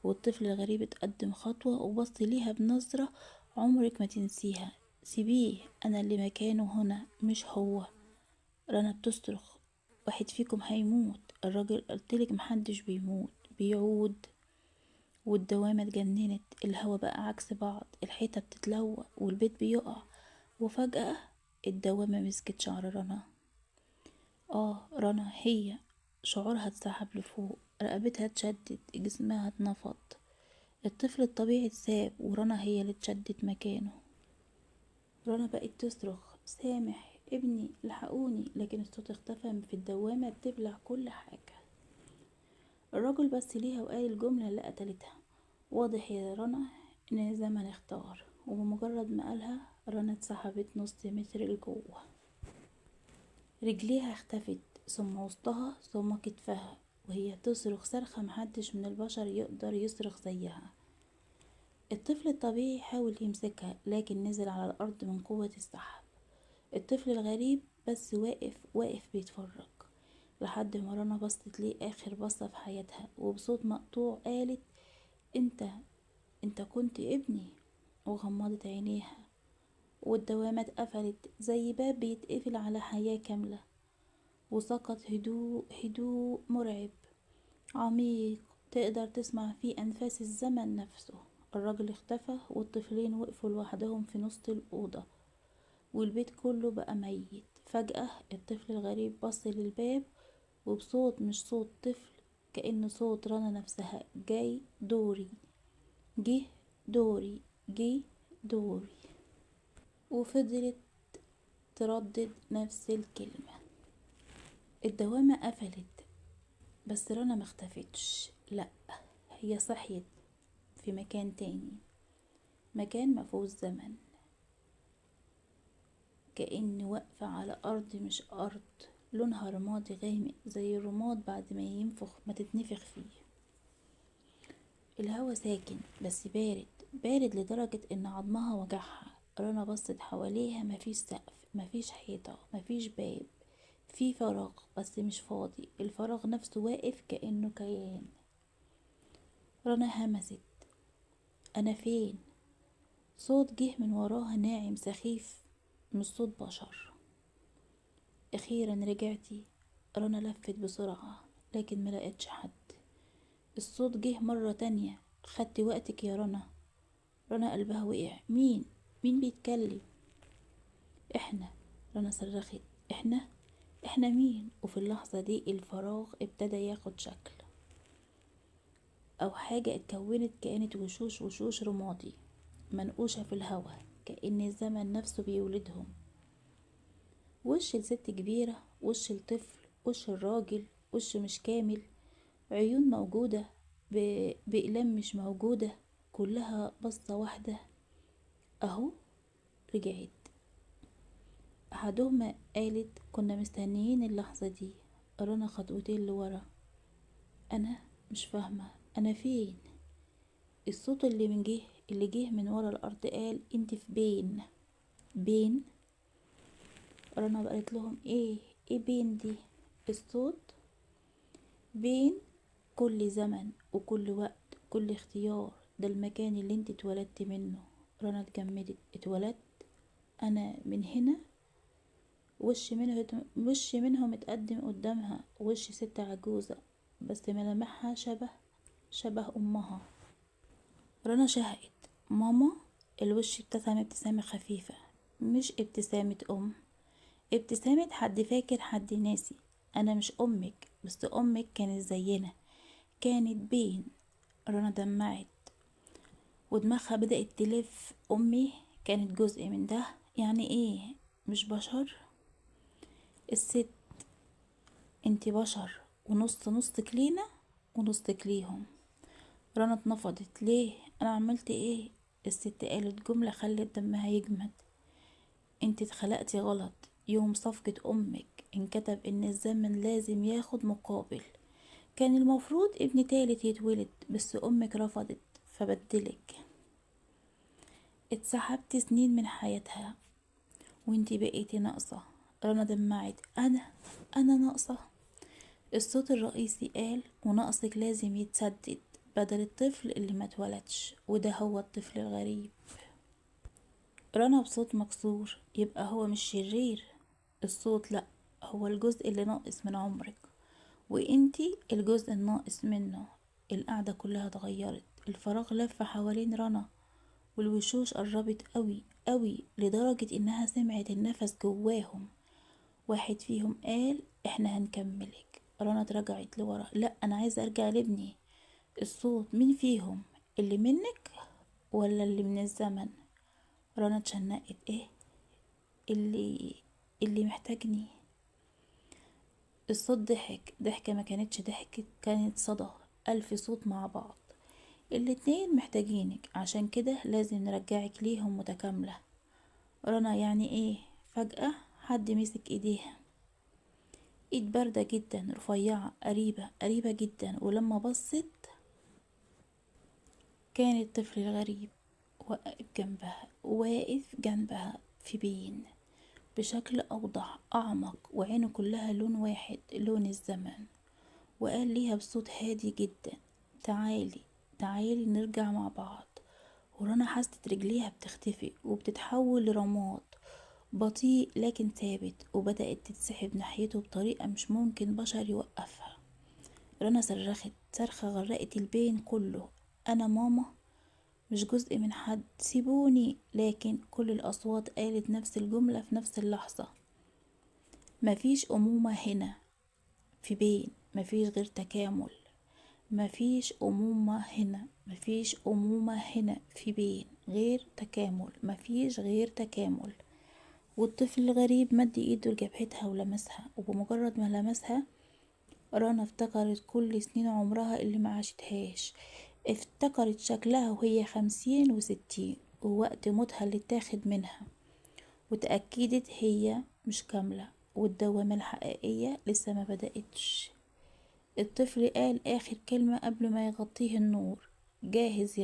والطفل الغريب اتقدم خطوة وبص ليها بنظرة عمرك ما تنسيها: سيبيه، أنا اللي مكانه هنا مش هو. رنا بتصرخ: واحد فيكم هيموت. الراجل: قلتلك محدش بيموت، بيعود. والدوامة اتجننت، الهوا بقى عكس بعض، الحيطة بتتلوى والبيت بيقع. وفجأة الدوامة مسكت شعر رنا. رنا هي. شعورها اتسحب لفوق، رقبتها اتشدت، جسمها اتنفض. الطفل الطبيعي اتساب ورنا هي اللي اتشدت مكانه. رنا بقت تصرخ: سامح، ابني، لحقوني. لكن الصوت اختفى في الدوامة بتبلع كل حاجة. الراجل بص ليها وقال الجملة اللي قتلتها: واضح يا رنا ان الزمن اختار. وبمجرد ما قالها رنا اتسحبت نص متر لجوه. رجليها اختفت، ثم وسطها، ثم كتفها، وهي تصرخ صرخة محدش من البشر يقدر يصرخ زيها. الطفل الطبيعي حاول يمسكها لكن نزل على الأرض من قوة السحب. الطفل الغريب بس واقف بيتفرج، لحد ما رنا بصت ليه آخر بصة في حياتها وبصوت مقطوع قالت: انت كنت ابني. وغمضت عينيها والدوامة اتقفلت زي باب بيتقفل على حياة كاملة. وسقط هدوء، هدوء مرعب عميق تقدر تسمع فيه أنفاس الزمن نفسه. الراجل اختفى والطفلين وقفوا لوحدهم في نص الأوضة والبيت كله بقى ميت. فجأة الطفل الغريب بص للباب وبصوت مش صوت طفل، كأنه صوت رنا نفسها: جاي دوري، جه دوري، جه دوري. وفضلت تردد نفس الكلمة. الدوامة قفلت بس رنا مختفتش، لأ، هي صحيت في مكان تاني، مكان مفهوش زمن، كأني واقفة على أرض مش أرض، لونها رمادي غامق زي الرماد بعد ما تتنفخ فيه. الهوا ساكن بس بارد، بارد لدرجة ان عظمها وجعها. رنا بصت حواليها، مفيش سقف، مفيش حيطة، مفيش باب، في فراغ بس مش فاضي. الفراغ نفسه واقف كأنه كيان. رنا همست: انا فين؟ صوت جه من وراها ناعم سخيف، مش صوت بشر. اخيرا رجعتي. رنا لفت بسرعة لكن ملقتش حد. الصوت جه مرة تانية: خدتي وقتك يا رنا. رنا قلبها وقع. مين بيتكلم؟ احنا. رنا صرخت: احنا مين؟ وفي اللحظة دي الفراغ ابتدى ياخد شكل، او حاجة اتكونت، كانت وشوش رمادي منقوشة في الهوا، كأن الزمن نفسه بيولدهم. وش الست كبيرة، وش الطفل، وش الراجل، وش مش كامل، عيون موجودة، بأقلام مش موجودة، كلها بصة واحدة. اهو رجعت. احدهما قالت كنا مستنيين اللحظة دي. رنا خطوتين لورا. انا مش فاهمة انا فين. الصوت اللي جه من ورا الارض قال انت في بين. رنا قالت لهم ايه بين دي؟ الصوت بين كل زمن وكل وقت كل اختيار، ده المكان اللي انت اتولدت منه. رنا اتجمدت. اتولدت انا من هنا. وش منهم اتقدم قدامها، وش ست عجوزة بس ملامحها شبه امها. رنا شهقت. ماما. الوش ابتسم ابتسامة خفيفة، مش ابتسامة ابتسامة حد فاكر حد ناسي. انا مش امك، بس امك كانت زينا، كانت بين. رنا دمعت ودماغها بدأت تلف. امي كانت جزء من ده. يعني ايه مش بشر؟ الست انتي بشر، نصك لينا ونصك ليهم. رنا اتنفضت. ليه؟ انا عملت ايه؟ الست قالت جملة خلت دمها يجمد. انتي اتخلقتي غلط. يوم صفقة امك انكتب ان الزمن لازم ياخد مقابل. كان المفروض ابن تالت يتولد، بس امك رفضت فبدلك. اتسحبت سنين من حياتها وانتي بقيتي ناقصة. رنا دمعت. انا ناقصة. الصوت الرئيسي قال ونقصك لازم يتسدد بدل الطفل اللي ما اتولدش، وده هو الطفل الغريب. رنا بصوت مكسور. يبقى هو مش شرير. الصوت لأ، هو الجزء اللي ناقص من عمرك، وانتي الجزء الناقص منه. القعدة كلها اتغيرت. الفراغ لف حوالين رنا، والوشوش قربت قوي قوي لدرجة انها سمعت النفس جواهم. واحد فيهم قال احنا هنكملك. رنا اترجعت لورا. لا انا عايزة ارجع لابني. الصوت مين فيهم؟ اللي منك ولا اللي من الزمن؟ رنا اتشنقت. ايه اللي اللي محتاجني؟ الصوت ضحكة ما كانتش ضحكة، كانت صدى. ألف صوت مع بعض. الاتنين محتاجينك، عشان كده لازم نرجعك ليهم متكاملة. رنا يعني ايه؟ فجأة حد مسك ايديها. ايد باردة جدا رفيعة قريبة جدا، ولما بصت كان الطفل الغريب واقف جنبها في بين بشكل أوضح أعمق، وعينه كلها لون واحد، لون الزمن. وقال ليها بصوت هادي جدا تعالي نرجع مع بعض. ورنا حست رجليها بتختفي وبتتحول لرماد بطيء لكن ثابت، وبدأت تتسحب ناحيته بطريقة مش ممكن بشر يوقفها. رنا صرخت صرخة غرقت البين كله. أنا ماما مش جزء من حد، سيبوني. لكن كل الأصوات قالت نفس الجملة في نفس اللحظة. مفيش أمومة هنا في بين، مفيش غير تكامل. مفيش أمومة هنا في بين غير تكامل. مفيش غير تكامل. والطفل الغريب مد ايده لجبهتها ولمسها، وبمجرد ما لمسها رنا افتكرت كل سنين عمرها اللي ما عاشتهاش. افتكرت شكلها وهي 50 و60، ووقت موتها اللي اتاخد منها، وتأكدت هي مش كاملة، والدوامة الحقيقية لسه ما بدأتش. الطفل قال آخر كلمة قبل ما يغطيه النور. جاهزة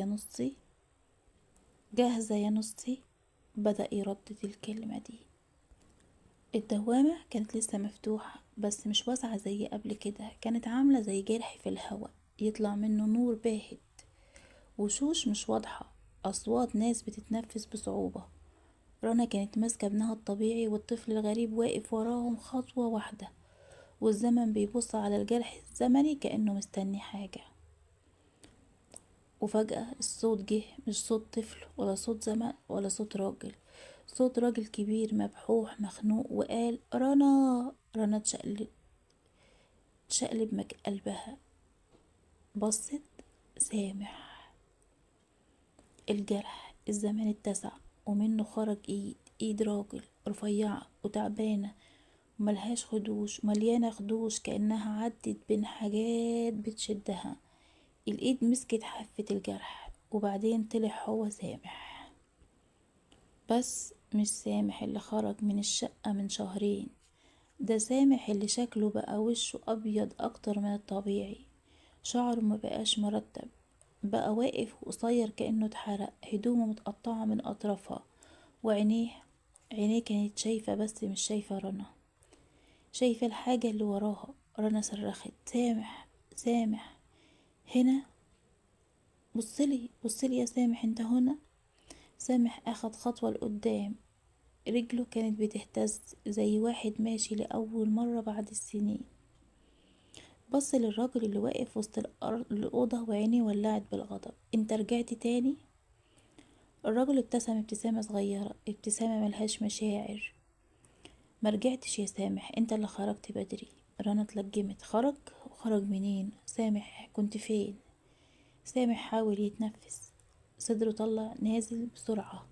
يا نصي. بدأ يردد الكلمة دي. الدوامة كانت لسه مفتوحة، بس مش واسعة زي قبل كده. كانت عاملة زي جرح في الهواء يطلع منه نور باهت. وشوش مش واضحة، أصوات ناس بتتنفس بصعوبة. رنا كانت ماسكة ابنها الطبيعي، والطفل الغريب واقف وراهم خطوة واحدة، والزمن بيبص على الجرح الزمني كأنه مستني حاجة. وفجأة الصوت جه، مش صوت طفل ولا صوت زمن ولا صوت راجل. صوت راجل كبير مبحوح مخنوق، وقال رنا تشقلب قلبها. بصت. سامح. الجرح الزمن اتسع، ومنه خرج ايد راجل رفيعة وتعبانة وملهاش خدوش، مليانة خدوش كأنها عدت بين حاجات بتشدها. الإيد مسكت حافة الجرح، وبعدين طلع هو سامح. بس مش سامح اللي خرج من الشقة من شهرين، ده سامح اللي شكله بقى وشه أبيض أكتر من الطبيعي. شعره مبقاش مرتب، بقى واقف وقصير كأنه اتحرق، هدومه متقطعة من أطرافها، وعينيه كانت شايفة بس مش شايفة رنا، شايفة الحاجة اللي وراها. رنا صرخت: سامح، سامح، هنا، بصلي بصلي يا سامح، انت هنا؟ سامح أخد خطوة لقدام، رجله كانت بتهتز زي واحد ماشي لأول مرة بعد السنين. بص للراجل اللي واقف وسط الأوضة، وعينيه ولعت بالغضب: انت رجعت تاني؟ الراجل ابتسم ابتسامة صغيرة، ابتسامة ملهاش مشاعر. ما رجعتش يا سامح، انت اللي خرجت بدري. رنا اتلجمت: خرج؟ وخرج منين؟ سامح كنت فين؟ سامح حاول يتنفس، صدره طلع نازل بسرعة: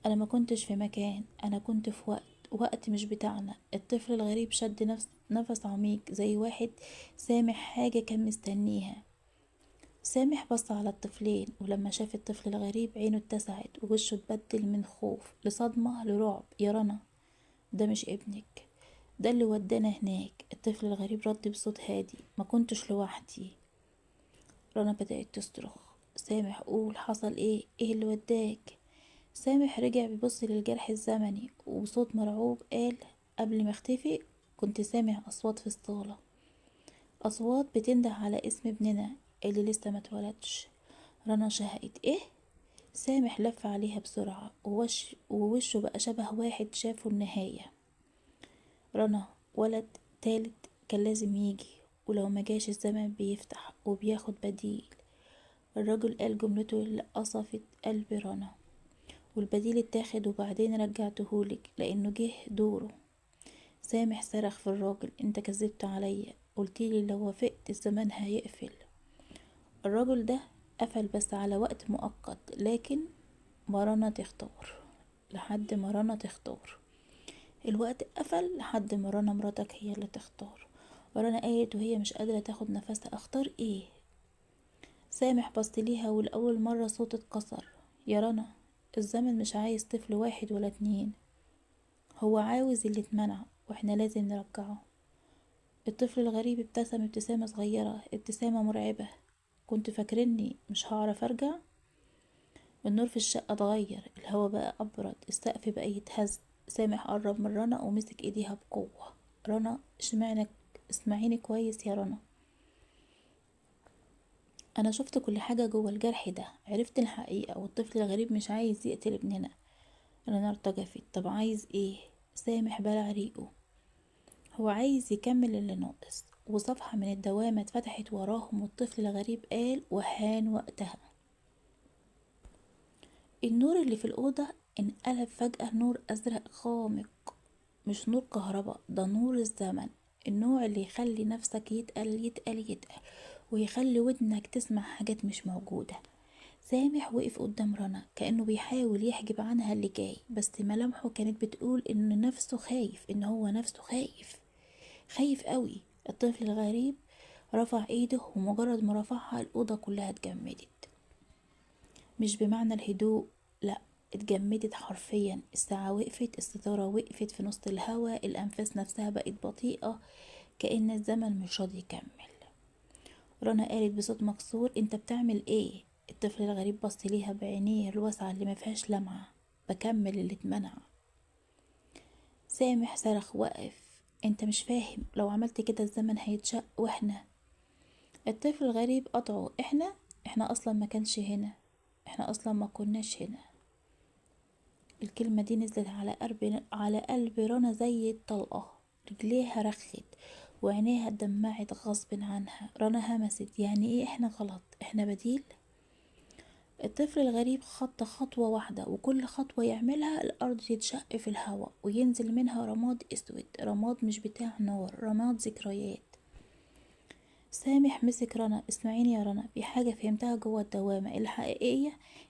انا ما كنتش في مكان، انا كنت في وقت مش بتاعنا. الطفل الغريب شد نفس عميق زي واحد سامح حاجة كان مستنيها. سامح بص على الطفلين، ولما شاف الطفل الغريب عينه اتسعت ووشه اتبدل من خوف لصدمة لرعب. يا رنا، ده مش ابنك، ده اللي ودانا هناك. الطفل الغريب رد بصوت هادي: ما كنتش لوحدي. رنا بدأت تصرخ: سامح قول، حصل ايه؟ ايه اللي وداك؟ سامح رجع بيبص للجرح الزمني، وبصوت مرعوب قال: قبل ما اختفي كنت سامع أصوات في الصالة، أصوات بتنده على اسم ابننا اللي لسه ما اتولدش. رنا شهقت: ايه؟ سامح لف عليها بسرعة، ووشه بقى شبه واحد شافه النهاية. رنا، ولد تالت كان لازم يجي، ولو ما جاش الزمن بيفتح وبياخد بديل. الرجل قال جملته اللي قصفت قلب رنا: والبديل اتاخد وبعدين رجعتهولك لانه جه دوره. سامح صرخ في الراجل: انت كذبت عليا، قلتيلي لو وافقت الزمان هيقفل. الراجل ده قفل بس على وقت مؤقت، لكن ما رنا تختار. لحد ما رنا تختار. الوقت قفل لحد ما رنا مراتك هي اللي تختار. ورنا قالت وهي مش قادرة تاخد نفسها: اختار ايه؟ سامح بص ليها ولأول مرة صوت اتكسر: يا رنا، الزمن مش عايز طفل واحد ولا اتنين، هو عاوز اللي اتمنع، واحنا لازم نرجعه. الطفل الغريب ابتسم ابتسامة صغيرة، ابتسامة مرعبة: كنت فاكرني مش هعرف ارجع؟ النور في الشقة اتغير، الهوا بقى ابرد، السقف بقى يتهز. سامح قرب من رنا ومسك ايديها بقوة: رنا، اسمعيني كويس يا رنا، انا شفت كل حاجة جوه الجرح ده، عرفت الحقيقة، والطفل الغريب مش عايز يقتل ابننا. رنا ارتجفت: طب عايز ايه؟ سامح بلع ريقه: هو عايز يكمل اللي ناقص. وصفحة من الدوامة اتفتحت وراهم، والطفل الغريب قال: وحان وقتها. النور اللي في الأوضة انقلب فجأة نور أزرق غامق، مش نور كهرباء، ده نور الزمن، النوع اللي يخلي نفسك يتقل يتقل يتقل، ويخلي ودنك تسمع حاجات مش موجودة. سامح وقف قدام رنا كأنه بيحاول يحجب عنها اللي جاي، بس ملامحه كانت بتقول إن نفسه خايف، إن هو نفسه خايف، خايف قوي. الطفل الغريب رفع ايده، ومجرد ما رفعها الأوضة كلها اتجمدت، مش بمعنى الهدوء، لا، اتجمدت حرفيا. الساعة وقفت، الستارة وقفت في نص الهوا، الأنفاس نفسها بقت بطيئة، كأن الزمن مش راضي يكمل. رنا قالت بصوت مكسور: انت بتعمل ايه؟ الطفل الغريب بص ليها بعينيه الواسعة اللي ما فيهاش لمعة: بكمل اللي اتمنع. سامح صرخ: وقف، انت مش فاهم، لو عملت كده الزمن هيتشق واحنا. الطفل الغريب قطعه: احنا اصلا ما كانش هنا، احنا اصلا ما كناش هنا. الكلمة دي نزلت على قلب رنا زي الطلقة، رجليها رخت وعينيها دمعت غصب عنها. رنا همست: يعني ايه احنا غلط؟ احنا بديل؟ الطفل الغريب خط خطوة واحدة، وكل خطوة يعملها الأرض تتشق في الهواء وينزل منها رماد أسود، رماد مش بتاع نار، رماد ذكريات. سامح مسك رنا. اسمعيني يا رنا، في حاجة فهمتها جوه الدوامة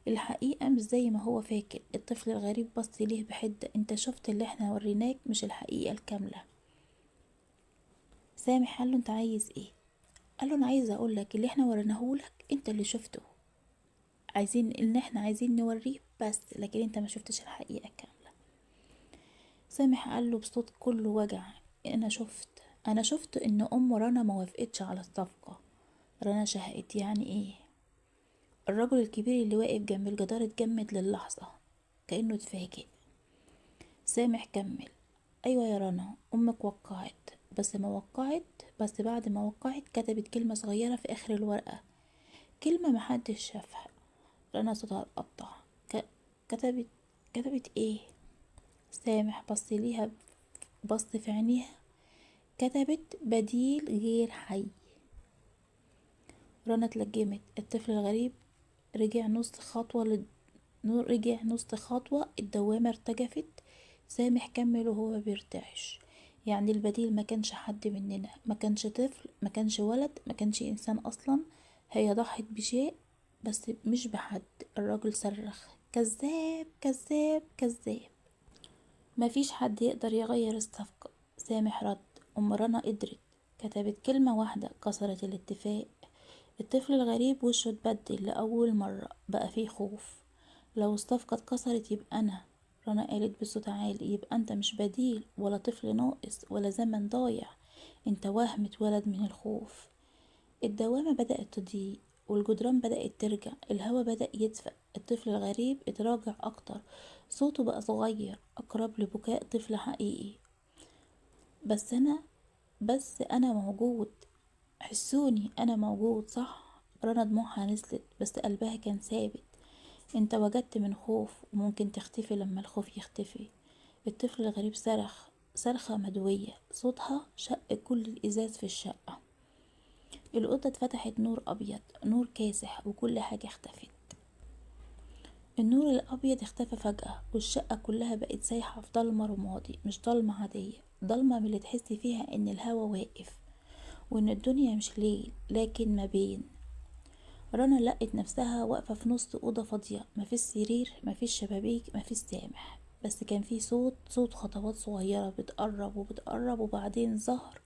الحقيقة مش زي ما هو فاكر. الطفل الغريب بص ليه بحدة. انت شفت اللي احنا وريناك، مش الحقيقة الكاملة. سامح قال له انت عايز ايه؟ قال له انا عايز اقولك اللي احنا وريناهولك انت اللي شفته. عايزين نوريه بس، لكن انت ما شفتش الحقيقة كاملة. سامح قال له بصوت كله وجع، انا شفت ان ام رنا ما وافقتش على الصفقة. رنا شهقت. يعني ايه؟ الرجل الكبير اللي واقف جنب الجدار اتجمد للحظة كأنه اتفاجئ. سامح كمل. ايوه يا رنا، امك وقعت، بس بعد ما وقعت كتبت كلمة صغيرة في اخر الورقة، كلمة محدش شافها. رنا صوتها اتقطع. ك... كتبت كتبت ايه؟ سامح بص في عينيها. كتبت بديل غير حي. رنا اتلجمت. الطفل الغريب رجع نص خطوة رجع نص خطوة. الدوامة ارتجفت. سامح كمل وهو بيرتعش. يعني البديل ما كانش حد مننا، ما كانش طفل، ما كانش ولد، ما كانش إنسان أصلا. هي ضحت بشيء بس مش بحد. الراجل صرخ كذاب كذاب كذاب. مفيش حد يقدر يغير الصفقة. سامح رد. أم رنا قدرت. كتبت كلمة واحدة كسرت الاتفاق. الطفل الغريب وشه اتبدل لأول مرة، بقى فيه خوف. لو الصفقة اتكسرت يبقى أنا. رنا قالت بصوت عالي، يبقى أنت مش بديل ولا طفل ناقص ولا زمن ضايع. أنت وهم اتولد من الخوف. الدوامة بدأت تضيق والجدران بدأت ترجع. الهوا بدأ يدفأ. الطفل الغريب اتراجع أكتر. صوته بقى صغير، أقرب لبكاء طفل حقيقي. بس أنا بس أنا موجود. حسوني أنا موجود صح؟ رنا دموعها نزلت بس قلبها كان ثابت. انت وجدت من خوف وممكن تختفي لما الخوف يختفي. الطفل الغريب صرخ صرخة مدوية، صوتها شق كل الإزاز في الشقة. الأوضة اتفتحت. نور أبيض، نور كاسح، وكل حاجة اختفت. النور الأبيض اختفى فجأة والشقة كلها بقت سايحة في ضلمة رمادي. مش ضلمة عادية، ضلمة من اللي تحسي فيها إن الهوا واقف وإن الدنيا مش ليل لكن ما بين. رنا لقت نفسها واقفة في نص أوضة فاضية، مفيش سرير، مفيش شبابيك، مفيش سامح. بس كان في صوت خطوات صغيرة بتقرب وبتقرب. وبعدين ظهر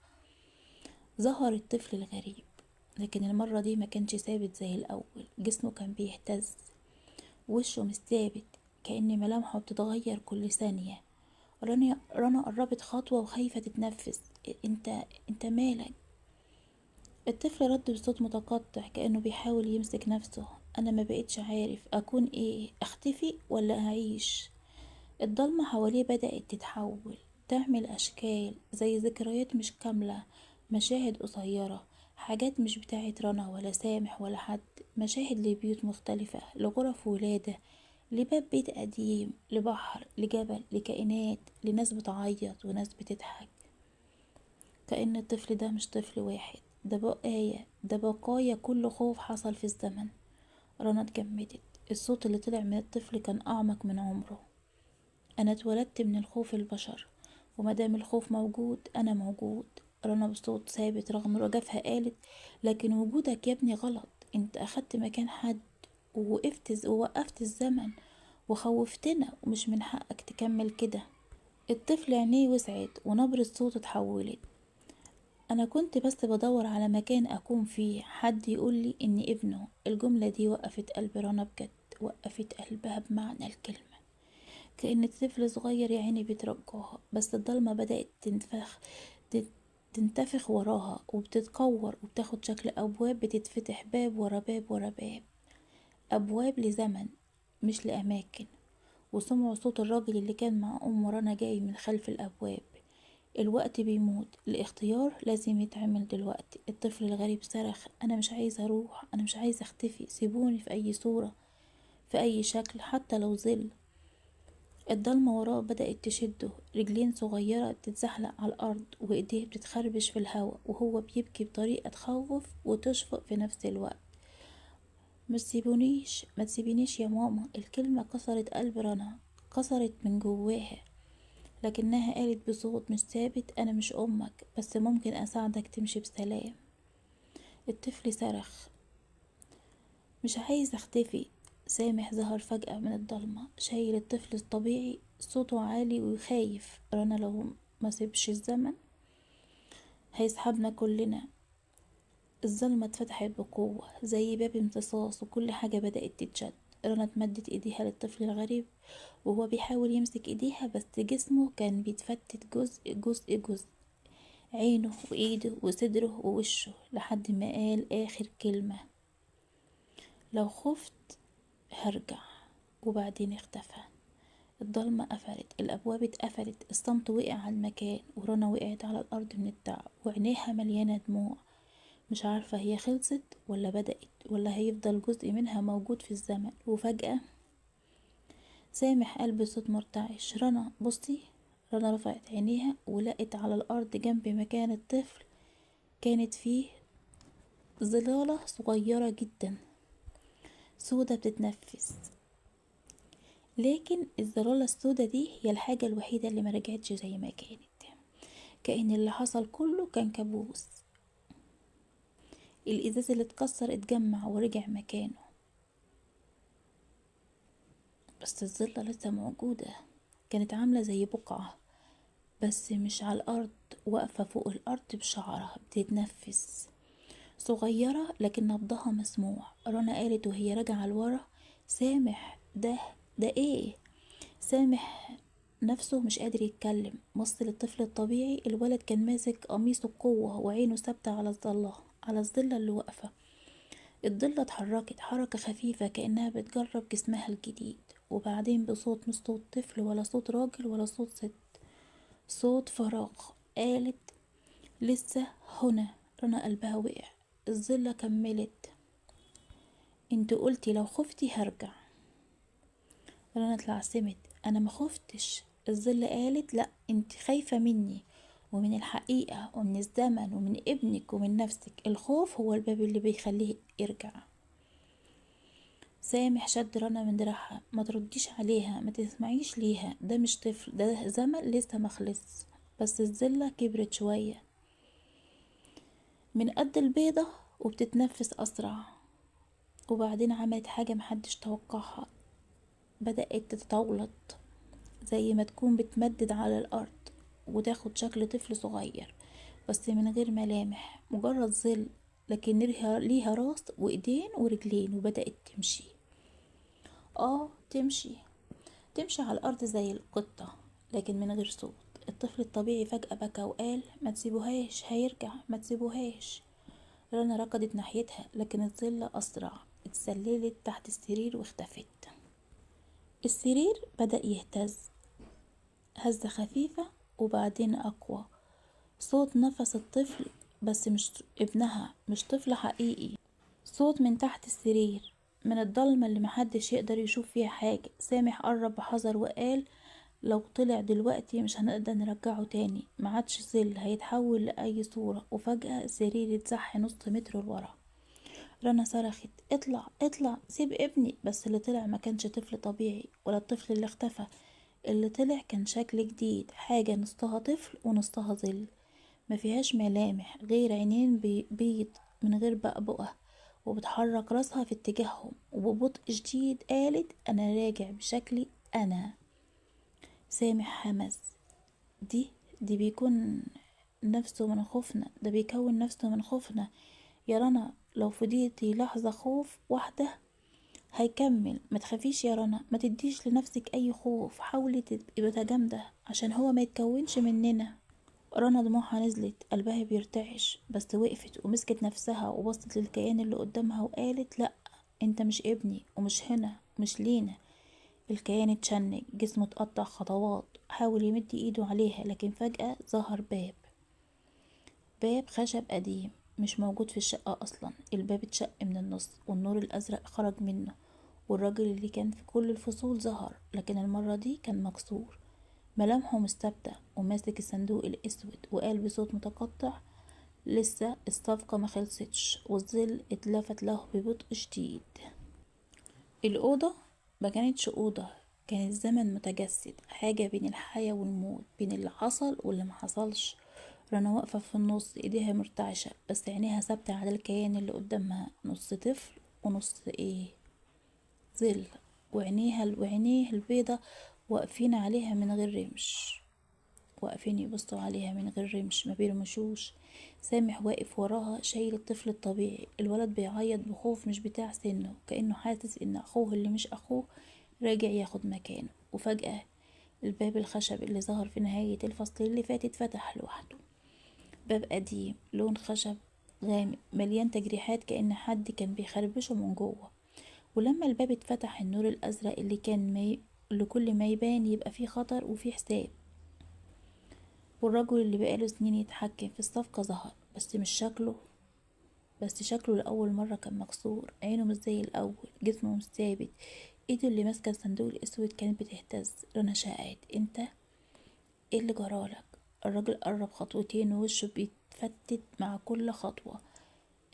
الطفل الغريب. لكن المرة دي ما كانش ثابت زي الأول. جسمه كان بيهتز، وشه مش ثابت، كأن ملامحه بتتغير كل ثانية. رنا قربت خطوة وخايفة تتنفس. انت مالك؟ الطفل رد بصوت متقطع كأنه بيحاول يمسك نفسه. أنا ما بقتش عارف أكون إيه، أختفي ولا أعيش. الضلمة حواليه بدأت تتحول، تعمل أشكال زي ذكريات مش كاملة، مشاهد قصيرة، حاجات مش بتاعت رنا ولا سامح ولا حد. مشاهد لبيوت مختلفة، لغرف ولادة، لباب بيت قديم، لبحر، لجبل، لكائنات، لناس بتعيط وناس بتضحك. كأن الطفل ده مش طفل واحد، ده بقايا كل خوف حصل في الزمن. رنا اتجمدت. الصوت اللي طلع من الطفل كان أعمق من عمره. أنا اتولدت من الخوف البشر، ومادام الخوف موجود أنا موجود. رنا بصوت ثابت رغم رجفها قالت، لكن وجودك يا ابني غلط. انت أخدت مكان حد ووقفت الزمن وخوفتنا، ومش من حقك تكمل كده. الطفل عينيه وسعت ونبرة صوته اتحولت. انا كنت بس بدور على مكان اكون فيه، حد يقولي اني ابنه. الجملة دي وقفت قلب رنا بجد، وقفت قلبها بمعنى الكلمة. كأن طفل صغير يا عيني بيترجاها. بس الضلمة بدأت تنتفخ وراها وبتتكور وبتاخد شكل أبواب بتتفتح، باب ورا باب ورا باب. أبواب لزمن مش لأماكن. وسمعوا صوت الراجل اللي كان مع أم رنا جاي من خلف الأبواب. الوقت بيموت، الاختيار لازم يتعمل دلوقتي. الطفل الغريب صرخ، أنا مش عايز أروح، أنا مش عايز أختفي، سيبوني في أي صورة، في أي شكل، حتى لو ظل. الضلمة وراه بدأت تشده. رجلين صغيرة بتتزحلق على الأرض وإيديه بتتخربش في الهواء وهو بيبكي بطريقة تخوف وتشفق في نفس الوقت. ما تسيبينيش يا ماما. الكلمة كسرت قلب رنا، كسرت من جواها. لكنها قالت بصوت مش ثابت، أنا مش أمك، بس ممكن أساعدك تمشي بسلام. الطفل صرخ: مش عايز اختفي. سامح ظهر فجأة من الضلمة شايل الطفل الطبيعي، صوته عالي وخايف. رنا لو ما سيبش الزمن هيسحبنا كلنا. الظلمة اتفتحت بقوة زي باب امتصاص وكل حاجة بدأت تتشد. رنا اتمدت ايديها للطفل الغريب وهو بيحاول يمسك ايديها، بس جسمه كان بيتفتت جزء جزء جزء، عينه وايده وصدره ووشه، لحد ما قال اخر كلمة: لو خفت هرجع. وبعدين اختفى. الضلمة قفلت، الأبواب اتقفلت، الصمت وقع على المكان، ورنا وقعت على الأرض من التعب وعينيها مليانة دموع، مش عارفة هي خلصت ولا بدأت ولا هيفضل جزء منها موجود في الزمن. وفجأة سامح قال بصوت مرتعش: رنا بصي. رنا رفعت عينيها ولقت على الأرض جنب مكان الطفل كانت فيه ظلالة صغيرة جدا سودة بتتنفس. لكن الظلالة السودة دي هي الحاجة الوحيدة اللي ما رجعتش زي ما كانت، كأن اللي حصل كله كان كابوس. الإزاز اللي اتكسر اتجمع ورجع مكانه، بس الظلة لسه موجودة. كانت عاملة زي بقعة بس مش على الأرض، واقفة فوق الأرض بشعرها بتتنفس، صغيرة لكن نبضها مسموع. رنا قالت وهي راجعة لورا: سامح، ده ايه؟ سامح نفسه مش قادر يتكلم. بص للطفل الطبيعي، الولد كان ماسك قميصه بقوة وعينه ثابتة على الظلة اللي واقفة. الضلة اتحركت حركة خفيفة كأنها بتجرب جسمها الجديد، وبعدين بصوت مش صوت طفل ولا صوت راجل ولا صوت ست، صوت فراغ، قالت: لسه هنا. رنا قلبها وقع. الظلة كملت: انت قلتي لو خفتي هرجع. رنا اتلعثمت: انا ما خفتش. الظل قالت: لا، انت خايفة مني ومن الحقيقة ومن الزمن ومن ابنك ومن نفسك. الخوف هو الباب اللي بيخليه يرجع. سامح شد رنا من دراعها: ما ترديش عليها، ما تسمعيش ليها، ده مش طفل، ده زمن لسه مخلص. بس الظلة كبرت شوية من قد البيضة وبتتنفس أسرع، وبعدين عملت حاجة محدش توقعها. بدأت تتطاولت زي ما تكون بتمدد على الأرض وتاخد شكل طفل صغير بس من غير ملامح، مجرد ظل، لكن ليها راس وإيدين ورجلين، وبدأت تمشي. تمشي على الأرض زي القطة لكن من غير صوت. الطفل الطبيعي فجأة بكى وقال: ما تسيبوهاش، هيرجع، ما تسيبوهاش. رنا ركضت ناحيتها لكن الظل أسرع، اتسللت تحت السرير واختفت. السرير بدأ يهتز، هزة خفيفة وبعدين أقوى، صوت نفس الطفل بس مش ابنها، مش طفل حقيقي، صوت من تحت السرير، من الضلمة اللي محدش يقدر يشوف فيها حاجة. سامح قرب بحذر وقال: لو طلع دلوقتي مش هنقدر نرجعه تاني، معادش ظل، هيتحول لأي صورة. وفجأة السرير اتزح نص متر لورا. رنا صرخت: اطلع اطلع، سيب ابني. بس اللي طلع ما كانش طفل طبيعي ولا الطفل اللي اختفى. اللي طلع كان شكل جديد، حاجة نصها طفل ونصها ظل، ما فيهاش ملامح غير عينين بيض من غير بقبقة، وبتحرك راسها في اتجاههم وببطء شديد. قالت: انا راجع بشكلي انا. سامح همس: دي بيكون نفسه من خوفنا، ده بيكون نفسه من خوفنا يا رنا. لو فضيتي لحظة خوف واحدة هيكمل. ما تخافيش يا رنا، ما تديش لنفسك اي خوف، حاولي تبقي متجامدة عشان هو ما يتكونش مننا. رنا دموعها نزلت، قلبها بيرتعش، بس وقفت ومسكت نفسها وبصت للكيان اللي قدامها وقالت: لا، انت مش ابني ومش هنا ومش لينا. الكيان اتشنج، جسمه اتقطع خطوات، حاول يمد ايده عليها لكن فجأة ظهر باب خشب قديم مش موجود في الشقة أصلا. الباب اتشق من النص والنور الأزرق خرج منه، والراجل اللي كان في كل الفصول ظهر، لكن المرة دي كان مكسور، ملامحه مش ثابتة، وماسك الصندوق الأسود، وقال بصوت متقطع: لسه الصفقة ما خلصتش. والظل اتلفت له ببطء شديد. الأوضة ما كانتش أوضة، كان الزمن متجسد، حاجة بين الحياة والموت، بين اللي حصل واللي ما حصلش. رنا واقفة في النص، ايديها مرتعشة بس عينيها ثابتة على الكيان اللي قدامها، نص طفل ونص ظل، وعينيه البيضة واقفين عليها من غير رمش، واقفين يبصوا عليها من غير رمش، ما بيرمشوش. سامح واقف وراها شايل الطفل الطبيعي، الولد بيعيط بخوف مش بتاع سنه، كأنه حاسس ان اخوه اللي مش اخوه راجع ياخد مكانه. وفجأة الباب الخشب اللي ظهر في نهاية الفصل اللي فات اتفتح لوحده. باب قديم لون خشب غامق مليان تجريحات، كأن حد كان بيخربشه من جوه. ولما الباب اتفتح النور الأزرق اللي اللي كل ما يبان يبقى فيه خطر وفيه حساب. والرجل اللي بقاله سنين يتحكم في الصفقة ظهر، بس شكله لأول مرة كان مكسور، عينه مش زي الأول، جسمه مش ثابت، ايده اللي ماسكة الصندوق الأسود كانت بتهتز. رنا شقت: انت ايه اللي جرالك؟ الراجل قرب خطوتين ووشه بيتفتت مع كل خطوة.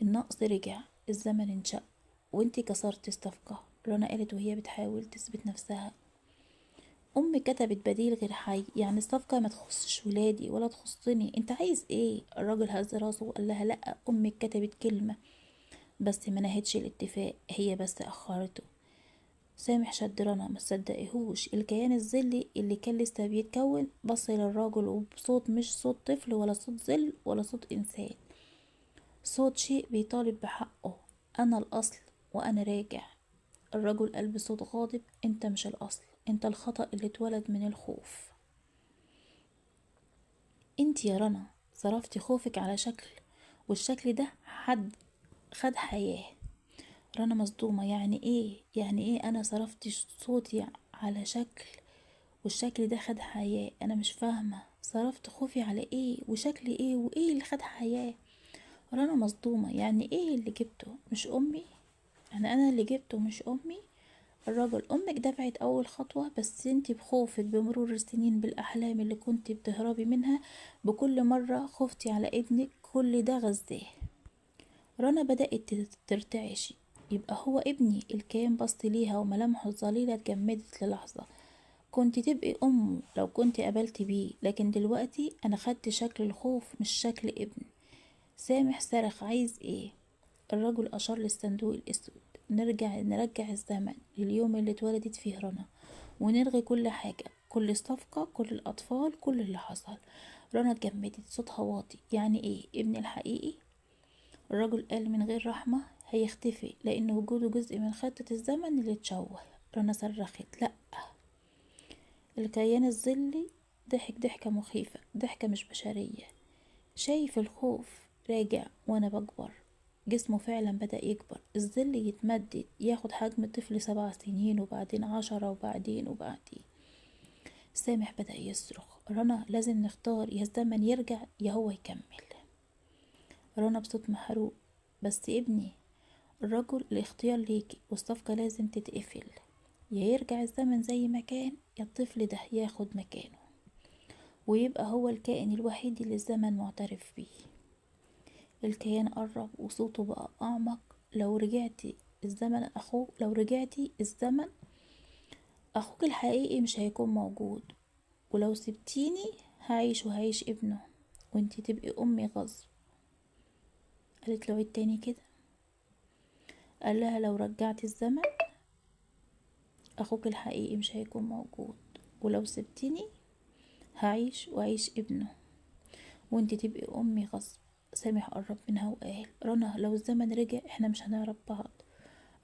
النقص رجع، الزمن انشق، وانتي كسرت الصفقة. رنا قالت وهي بتحاول تثبت نفسها: امي كتبت بديل غير حي، يعني الصفقة ما تخصش ولادي ولا تخصني، انت عايز ايه؟ الراجل هز راسه وقال لها: لا، امك كتبت كلمة بس ما نهتش الاتفاق، هي بس اخرته. سامح شد رنا ما صدقهوش، الكيان الظلي اللي كان لسه بيتكون بص للراجل وبصوت مش صوت طفل ولا صوت ظل ولا صوت انسان، صوت شيء بيطالب بحقه: انا الاصل وانا راجع. الرجل قال بصوت غاضب: انت مش الاصل، انت الخطأ اللي اتولد من الخوف. انت يا رنا صرفتي خوفك على شكل، والشكل ده حد خد حياة. رنا مصدومة: يعني ايه انا صرفت صوتي على شكل والشكل ده خد حياة؟ انا مش فاهمة، صرفت خوفي على ايه وشكلي ايه وايه اللي خد حياة؟ رنا مصدومة: يعني ايه اللي جبته مش امي؟ يعني انا اللي جبته مش امي؟ الراجل: امك دفعت اول خطوة، بس انتي بخوفك بمرور السنين بالاحلام اللي كنتي بتهربي منها، بكل مرة خفتي على ابنك كل ده غزاه. رنا بدأت ترتعش: يبقى هو ابني؟ الكيان بص ليها وملامحه الظليلة اتجمدت للحظة. كنت تبقي أمه لو كنت قبلت بيه، لكن دلوقتي أنا خدت شكل الخوف مش شكل ابن. سامح صرخ: عايز ايه؟ الرجل أشار للصندوق الأسود: نرجع الزمن لليوم اللي اتولدت فيه رنا، ونلغي كل حاجة، كل الصفقة، كل الأطفال، كل اللي حصل. رنا اتجمدت، صوتها واطي: يعني ايه ابني الحقيقي؟ الرجل قال من غير رحمة: هيختفي، لأن وجوده جزء من خطة الزمن اللي اتشوه. رنا صرخت: لأ. الكيان الظلي ضحك ضحكة مخيفة، ضحكة مش بشرية: شايف الخوف راجع وانا بكبر. جسمه فعلا بدأ يكبر، الظل يتمدد ياخد حجم طفل 7 سنين، وبعدين 10، وبعدين. سامح بدأ يصرخ: رنا لازم نختار، يا الزمن يرجع يا هو يكمل. رنا بصوت محروق: بس ابني. الرجل: الاختيار ليكي، والصفقة لازم تتقفل، يا يرجع الزمن زي ما كان، يا الطفل ده ياخد مكانه ويبقى هو الكائن الوحيد اللي الزمن معترف بيه. الكيان قرب وصوته بقى أعمق: لو رجعتي الزمن أخوك الحقيقي مش هيكون موجود، ولو سبتيني هعيش وهعيش ابنه، وانتي تبقي أمي غصب. قالت له: عيد تاني كده. قال لها: لو رجعتي الزمن أخوك الحقيقي مش هيكون موجود، ولو سبتيني هعيش وعيش ابنه، وانتي تبقي أمي غصب. سامح قرب منها وقال: رنا لو الزمن رجع احنا مش هنعرف بعض.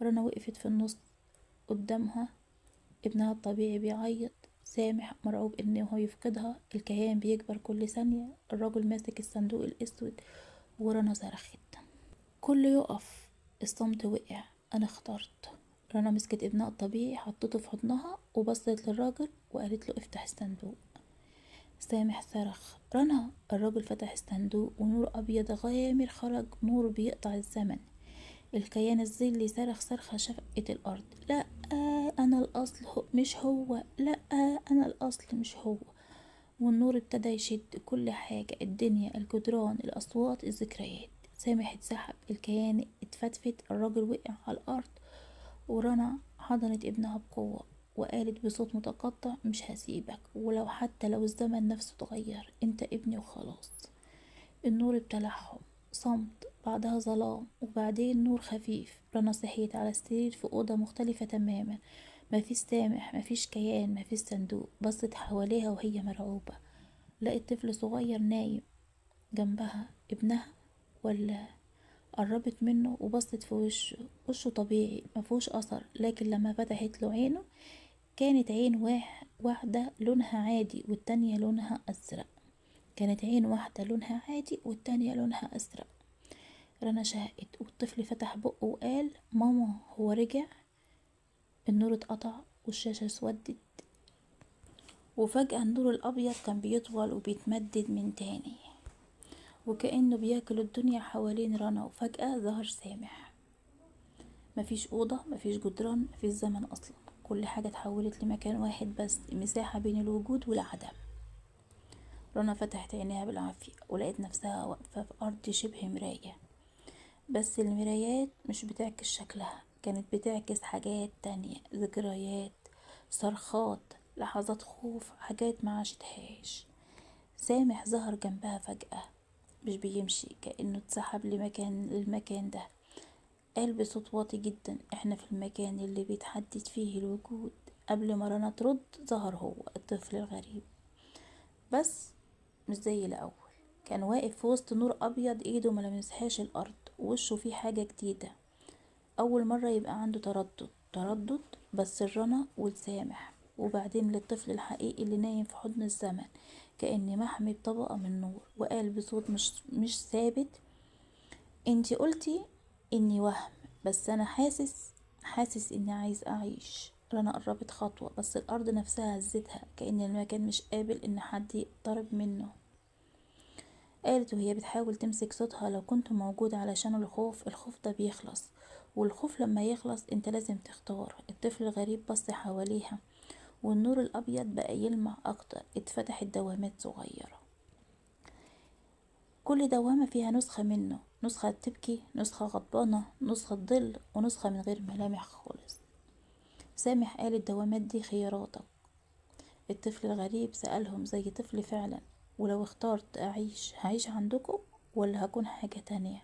رنا وقفت في النص قدامها، ابنها الطبيعي بيعيط، سامح مرعوب انه يفقدها، الكيان بيكبر كل ثانية، الرجل ماسك الصندوق الاسود. ورنا صرخت: كله يقف. الصمت وقع. انا اخترت. رنا مسكت ابنها الطبيعي، حطته في حضنها وبصت للراجل وقالت له: افتح الصندوق. سامح صرخ: رنا. الراجل فتح الصندوق ونور ابيض غامر خرج، نور بيقطع الزمن. الكيان الظلي صرخ صرخة شقت الأرض: لا، أنا الأصل مش هو، لا، أنا الأصل مش هو. والنور ابتدى يشد كل حاجة، الدنيا، الجدران، الأصوات، الذكريات. سامح اتسحب، الكيان اتفتفت، الراجل وقع على الأرض. ورنا حضنت ابنها بقوة وقالت بصوت متقطع: مش هسيبك، حتى لو الزمن نفسه اتغير، انت ابني وخلاص. النور ابتلعهم، صمت، بعدها ظلام، وبعدين نور خفيف. رنا صحيت على السرير في أوضة مختلفة تماما، مفيش سامح، مفيش كيان، مفيش صندوق. بصت حواليها وهي مرعوبة، لقيت طفل صغير نايم جنبها، ابنها ولا؟ قربت منه وبصت في وشه طبيعي مفهوش أثر، لكن لما فتحت له عينه كانت عين واحدة لونها عادي والتانية لونها أزرق. كانت عين واحدة لونها عادي والتانية لونها أزرق. رنا شهقت والطفل فتح بقه وقال ماما هو رجع. النور اتقطع والشاشة اسودت، وفجأة النور الأبيض كان بيطول وبيتمدد من تاني وكأنه بياكل الدنيا حوالين رنا. وفجأة ظهر سامح. مفيش أوضة، مفيش جدران، مفيش زمن أصلا، كل حاجة اتحولت لمكان واحد بس، مساحة بين الوجود والعدم. رنا فتحت عينيها بالعافية ولقيت نفسها واقفة في أرض شبه مراية، بس المرايات مش بتعكس شكلها، كانت بتعكس حاجات تانية، ذكريات، صرخات، لحظات خوف، حاجات ما عاشتهاش. سامح ظهر جنبها فجأة، مش بيمشي، كأنه اتسحب للمكان ده. قال بصوت واطي جدا احنا في المكان اللي بيتحدد فيه الوجود. قبل ما رنا ترد ظهر هو الطفل الغريب، بس مش زي الأول. كان واقف في وسط نور أبيض، ايده ملمسهاش الأرض، ووشه فيه حاجة جديدة. أول مرة يبقى عنده تردد بس الرنا والسامح، وبعدين للطفل الحقيقي اللي نايم في حضن الزمن، كأن محمي بطبقة من نور. وقال بصوت مش ثابت انتي قلتي اني وهم، بس انا حاسس اني عايز اعيش. رنا قربت خطوة بس الارض نفسها هزتها، كأن المكان مش قابل ان حد يقترب منه. قالت وهي بتحاول تمسك صوتها لو كنت موجود علشان الخوف ده بيخلص، والخوف لما يخلص انت لازم تختار. الطفل الغريب بص حواليها والنور الابيض بقى يلمع اكتر، اتفتحت دوامات صغيرة، كل دوامة فيها نسخة منه، نسخة تبكي، نسخة غضبانة، نسخة ظل، ونسخة من غير ملامح خالص. سامح قال الدوامات دي خياراتك. الطفل الغريب سألهم زي طفل فعلا، ولو اخترت هعيش عندكم ولا هكون حاجة تانية؟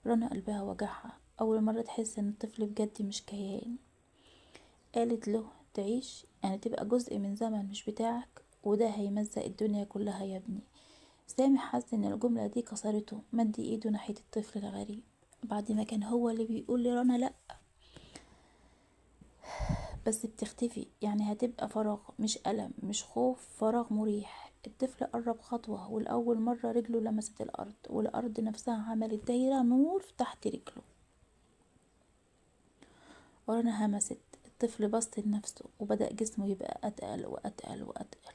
رنا قلبها وجعها، أول مرة تحس ان الطفل بجد مش كيان. قالت له تعيش يعني تبقى جزء من زمن مش بتاعك، وده هيمزق الدنيا كلها يا ابني. سامح حس ان الجملة دي كسرته، مد ايده ناحية الطفل الغريب بعد ما كان هو اللي بيقول لرنا لأ. بس بتختفي يعني هتبقى فراغ، مش ألم، مش خوف، فراغ مريح. الطفل قرب خطوة والأول مرة رجله لمست الأرض، والأرض نفسها عملت دايرة نور تحت رجله. ورنا همست. الطفل بص لنفسه وبدأ جسمه يبقى أتقل وأتقل وأتقل،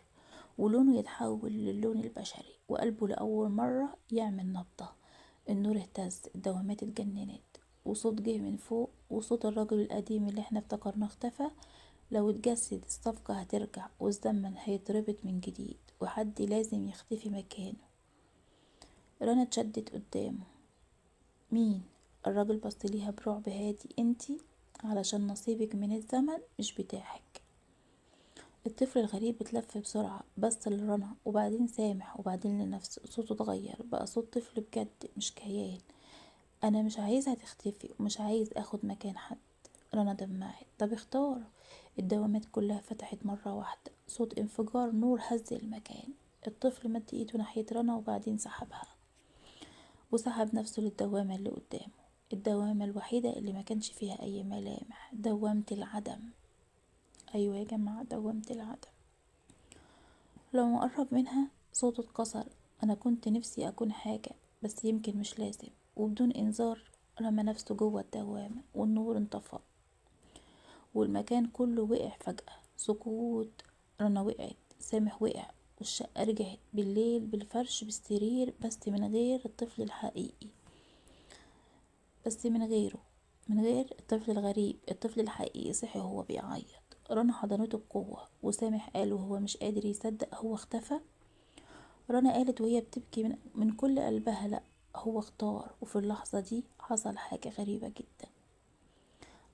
ولونه يتحول للون البشري، وقلبه لأول مرة يعمل نبضة. النور اهتز، الدوامات اتجننت، وصوت جه من فوق، وصوت الرجل القديم اللي احنا افتكرناه اختفى. لو اتجسد الصفقة هترجع والزمن هيتربط من جديد، وحد لازم يختفي مكانه. رنا اتشدت قدامه. مين؟ الراجل بص ليها برعب هادي. انتي، علشان نصيبك من الزمن مش بتاعك. الطفل الغريب اتلف بسرعة، بص لرنا وبعدين سامح وبعدين لنفسه. صوته اتغير، بقى صوت طفل بجد مش كيان. انا مش عايزها تختفي ومش عايز اخد مكان حد. رنا دمعت. طب اختار. الدوامات كلها فتحت مرة واحدة، صوت انفجار نور هز المكان. الطفل مد ايده ناحية رنا وبعدين سحبها، وسحب نفسه للدوامة اللي قدامه، الدوامة الوحيدة اللي ما كانش فيها اي ملامح، دوامة العدم. ايوه يا جماعة، دوامة العدم. لما قرب منها صوته اتكسر. انا كنت نفسي اكون حاجة بس يمكن مش لازم. وبدون انذار رمى نفسه جوه الدوامة والنور انطفى والمكان كله وقع فجأة. سكوت. رنا وقعت، سامح وقع، والشقة رجعت بالليل بالفرش بالسرير، بس من غير الطفل الحقيقي، بس من غير الطفل الغريب. الطفل الحقيقي صحي وهو بيعيط. رنا حضنته بقوة، وسامح قال وهو مش قادر يصدق هو اختفى. رنا قالت وهي بتبكي من كل قلبها لأ، هو اختار. وفي اللحظة دي حصل حاجة غريبة جدا.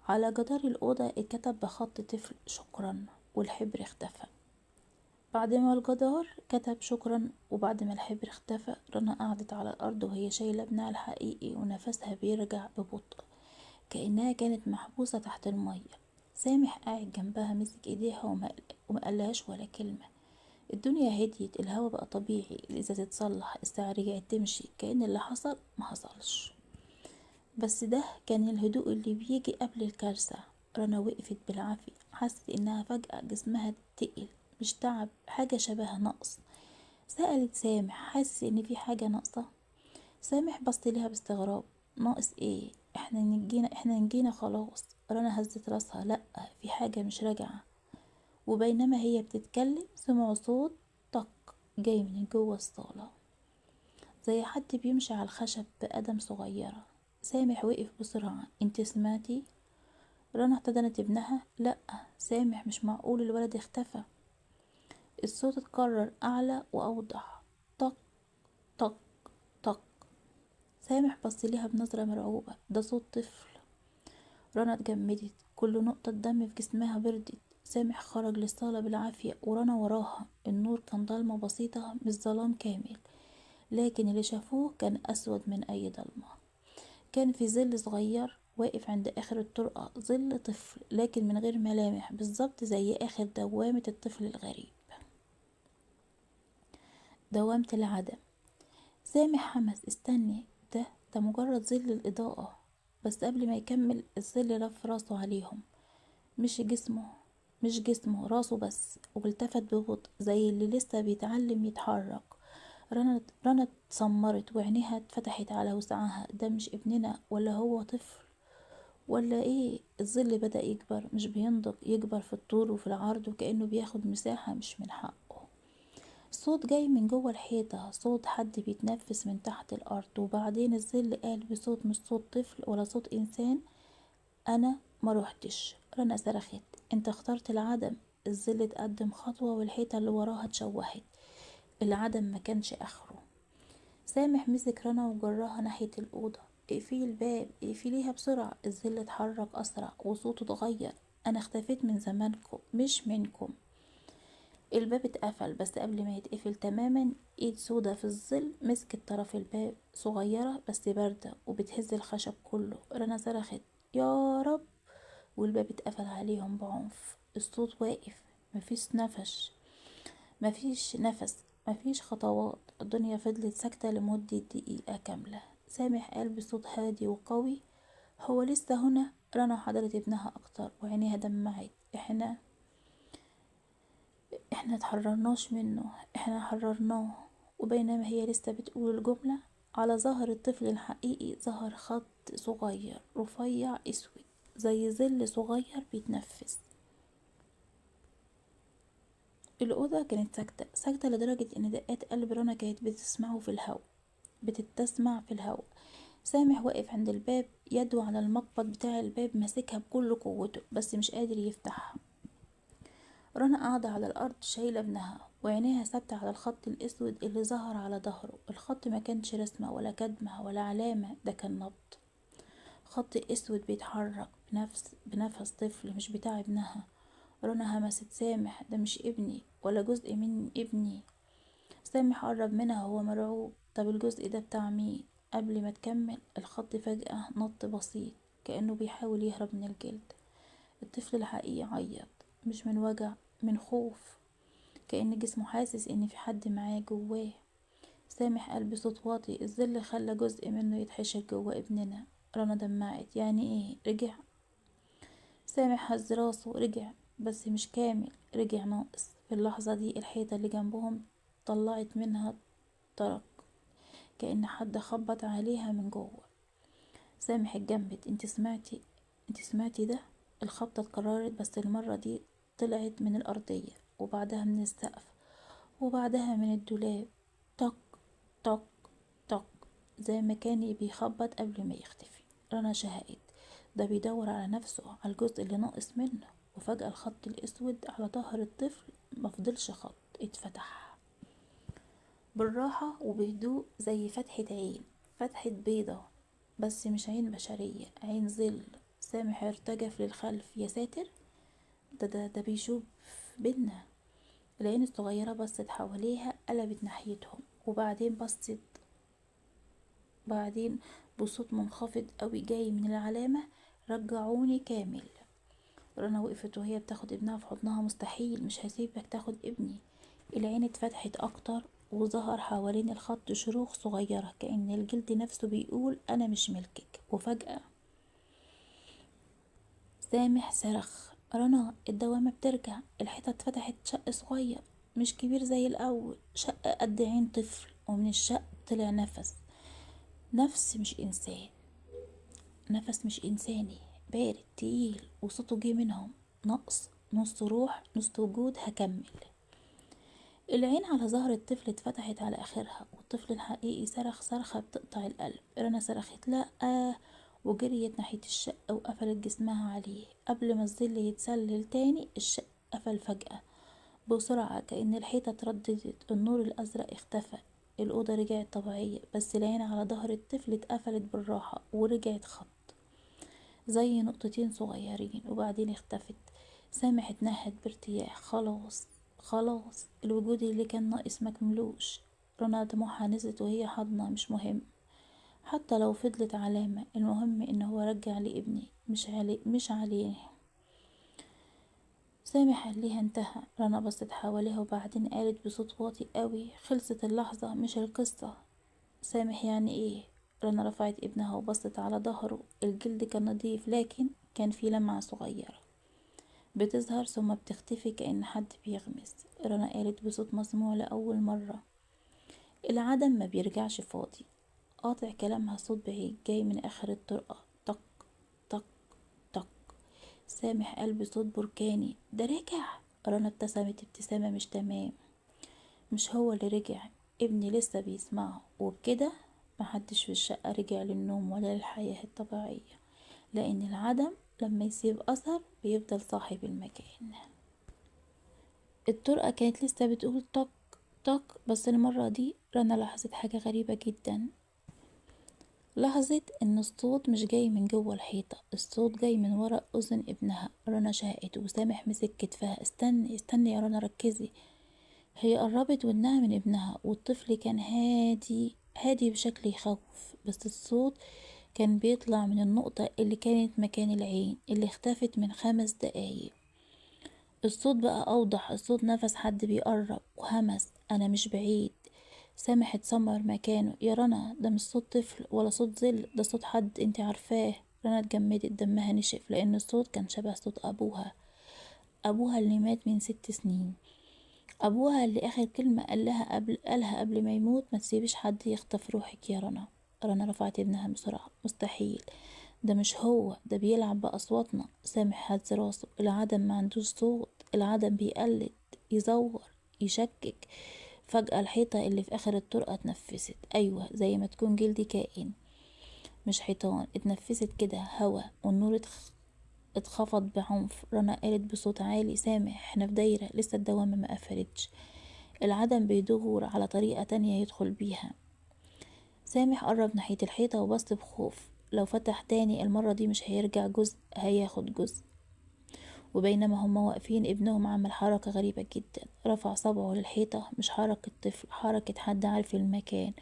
على جدار الأوضة اتكتب بخط طفل شكرا، والحبر اختفى. بعد ما الجدار كتب شكرا وبعد ما الحبر اختفى، رنا قعدت على الأرض وهي شايلة ابنها الحقيقي ونفسها بيرجع ببطء كأنها كانت محبوسة تحت المية. سامح قاعد جنبها مسك ايديها ومقالهاش ولا كلمة. الدنيا هديت، الهوا بقى طبيعي، الإزازة تتصلح، الساعة رجعت تمشي كأن اللي حصل ما حصلش. بس ده كان الهدوء اللي بيجي قبل الكارثة. رنا وقفت بالعافية، حست إنها فجأة جسمها تقل، مش تعب، حاجة شبه نقص. سألت سامح حاسس إن في حاجة ناقصة. سامح بص ليها باستغراب. ناقص ايه؟ احنا نجينا خلاص. رنا هزت راسها. لأ، في حاجة مش راجعة. وبينما هي بتتكلم سمعوا صوت طق جاي من جوه الصالة، زي حد بيمشي على الخشب بقدم صغيرة. سامح وقف بسرعة. انت سمعتي؟ رنا احتضنت ابنها. لأ سامح، مش معقول الولد اختفى. الصوت اتكرر أعلى وأوضح. طق طق طق. سامح بص ليها بنظرة مرعوبة. ده صوت طفل. رنا اتجمدت، كل نقطة دم في جسمها بردت. سامح خرج للصالة بالعافية ورنا وراها. النور كان ضلمة بسيطة مش ظلام كامل، لكن اللي شافوه كان أسود من أي ضلمة. كان في ظل صغير واقف عند آخر الطرقة، ظل طفل لكن من غير ملامح، بالظبط زي آخر دوامة الطفل الغريب، دوامة العدم. سامح حمس. استني، ده مجرد ظل الإضاءة. بس قبل ما يكمل الظل لف راسه عليهم. مش جسمه مش جسمه، راسه بس، والتفت ببطء زي اللي لسه بيتعلم يتحرك. رنا اتسمرت وعينيها اتفتحت على وسعها. ده مش ابننا، ولا هو طفل ولا ايه؟ الظل بدأ يكبر، مش بينضج، يكبر في الطول وفي العرض وكأنه بياخد مساحة مش من حقه. الصوت جاي من جوه الحيطة، صوت حد بيتنفس من تحت الأرض. وبعدين الظل قال بصوت مش صوت طفل ولا صوت إنسان: أنا ما روحتش. رنا صرخت. انت اخترت العدم. الظل اتقدم خطوة والحيطة اللي وراها اتشوهت. العدم ما كانش آخره. سامح مسك رنا وجرها ناحية الأوضة. اقفلي الباب، اقفليها بسرعة. الظل اتحرك أسرع وصوته اتغير. أنا اختفيت من زمانكم مش منكم. الباب اتقفل، بس قبل ما يتقفل تماما ايد سودا في الظل مسكت طرف الباب، صغيرة بس باردة وبتهز الخشب كله. رنا صرخت يا رب، والباب اتقفل عليهم بعنف. الصوت واقف. مفيش نفس. مفيش خطوات. الدنيا فضلت ساكتة لمدة دقيقة كاملة. سامح قال بصوت هادي وقوي: هو لسه هنا؟ رنا حضرت ابنها أكتر وعينيها دمعت. احنا اتحررناش منه، احنا حررناه. وبينما هي لسه بتقول الجملة، على ظهر الطفل الحقيقي ظهر خط صغير رفيع اسود، زي ظل صغير بيتنفس. الأوضة كانت ساكتة، ساكتة لدرجة إن دقات قلب رنا كانت بتتسمع في الهواء. سامح واقف عند الباب، يده على المقبض بتاع الباب، ماسكها بكل قوته بس مش قادر يفتحها. رنا قاعدة على الأرض شايلة ابنها وعينيها ثابتة على الخط الأسود اللي ظهر على ظهره. الخط ما كانش رسمة ولا كدمة ولا علامة، ده كان نبض. خط أسود بيتحرك بنفس طفل مش بتاع ابنها. رنا همست. سامح، ده مش ابني ولا جزء من ابني. سامح قرب منها وهو مرعوب. طب الجزء ده بتاع مين؟ قبل ما تكمل الخط فجأة نط بسيط كأنه بيحاول يهرب من الجلد. الطفل الحقيقي عيط، مش من وجع، من خوف، كأن جسمه حاسس ان في حد معاه جواه. سامح قال بصوت واطي: الظل خلى جزء منه يتحشر جوه ابننا. رنا دمعت. يعني ايه رجع؟ سامح هز راسه. رجع بس مش كامل، رجع ناقص. في اللحظة دي الحيطة اللي جنبهم طلعت منها طرق، كأن حد خبط عليها من جوه. سامح اتجمد. انت سمعتي ده؟ الخبطة اتكررت، بس المرة دي طلعت من الأرضية، وبعدها من السقف، وبعدها من الدولاب. طق طق طق، زي ما كان بيخبط قبل ما يختفي. رنا شهقت. ده بيدور على نفسه، على الجزء اللي ناقص منه. وفجأة الخط الأسود على ظهر الطفل مفضلش خط، اتفتح بالراحة وبهدوء زي فتحة عين، فتحة بيضة، بس مش عين بشرية، عين ظل. سامح ارتجف للخلف. يا ساتر، ده بيشوف بينا. العين الصغيرة بصت حواليها، قلبت ناحيتهم، بعدين بصوت منخفض قوي جاي من العلامة: رجعوني كامل. رنا وقفت وهي بتاخد ابنها في حضنها. مستحيل، مش هسيبك تاخد ابني. العين اتفتحت اكتر وظهر حوالين الخط شروخ صغيرة كأن الجلد نفسه بيقول انا مش ملكك. وفجأة سامح صرخ: رنا، الدوامة بترجع. الحيطة اتفتحت شق صغير، مش كبير زي الأول، شق قد عين طفل، ومن الشق طلع نفس مش إنسان، نفس مش إنساني، بارد تقيل، وصوته جه منهم: نقص، نص روح نص وجود، هكمل. العين على ظهر الطفل اتفتحت على آخرها، والطفل الحقيقي صرخ صرخة بتقطع القلب. رنا صرخت لأ، وجريت ناحية الشق وقفلت جسمها عليه. قبل ما الظل يتسلل تاني، الشق قفل فجأة بسرعة كأن الحيطة اترددت. النور الأزرق اختفى، الأوضة رجعت طبيعية، بس العين على ظهر الطفل اتقفلت بالراحة ورجعت خط زي نقطتين صغيرين، وبعدين اختفت. سامح اتنهد بارتياح. خلاص خلاص، الوجود اللي كان ناقص مكملوش. رنا دموعها نزلت وهي حاضنة. مش مهم حتى لو فضلت علامة، المهم ان هو رجع لي ابني، مش عليه. سامح قال ليها انتهى. رنا بصت حواليها وبعدين قالت بصوت واطي قوي: خلصت اللحظة مش القصة. سامح يعني ايه؟ رنا رفعت ابنها وبصت على ظهره. الجلد كان نضيف، لكن كان فيه لمعة صغيرة بتظهر ثم بتختفي كأن حد بيغمس. رنا قالت بصوت مسموع لأول مرة: العدم ما بيرجعش فاضي. قاطع كلامها صوت بعيد جاي من آخر الطرقة: طق طق طق. سامح قال بصوت بركاني: ده رجع. رنا ابتسمت ابتسامة مش تمام. مش هو اللي رجع، ابني لسه بيسمعه. وبكده محدش في الشقة رجع للنوم ولا للحياة الطبيعية، لأن العدم لما يسيب أثر بيفضل صاحب المكان. الطرقة كانت لسه بتقول طق طق، بس المرة دي رنا لاحظت حاجة غريبة جدا. لاحظت ان الصوت مش جاي من جوه الحيطة، الصوت جاي من ورا اذن ابنها. رنا شهقت وسامح مسك كتفها: استني استني يا رنا، ركزي. هي قربت ودنها من ابنها، والطفل كان هادي هادي بشكل يخوف، بس الصوت كان بيطلع من النقطة اللي كانت مكان العين اللي اختفت من 5 دقايق. الصوت بقى أوضح، الصوت نفس حد بيقرب وهمس: أنا مش بعيد. سامح اتسمر مكانه: يا رنا، ده مش صوت طفل ولا صوت ظل، ده صوت حد انت عارفاه. رنا اتجمدت، دمها نشف، لأن الصوت كان شبه صوت أبوها اللي مات من 6 سنين. أبوها اللي آخر كلمة قالها قبل ما يموت: ما تسيبش حد يخطف روحك يا رنا. رنا رفعت ابنها بسرعة: مستحيل، ده مش هو، ده بيلعب بأصواتنا. سامح هز راسه: العدم ما عندوش صوت، العدم بيقلد، يزور، يشكك. فجأة الحيطة اللي في آخر الطرقة اتنفست، أيوة، زي ما تكون جلد كائن مش حيطان اتنفست كده هوا، والنور اتخفض بعنف. رنا قالت بصوت عالي: سامح، احنا في دايرة، لسه الدوامة ما قفلتش. العدم بيدور على طريقة تانية يدخل بيها. سامح قرب ناحية الحيطة وبص بخوف: لو فتح تاني المرة دي مش هيرجع جزء، هياخد جزء. وبينما هما واقفين، ابنهم عمل حركة غريبة جدا: رفع صبعه للحيطة. مش حركة طفل، حركة حد عارف المكان.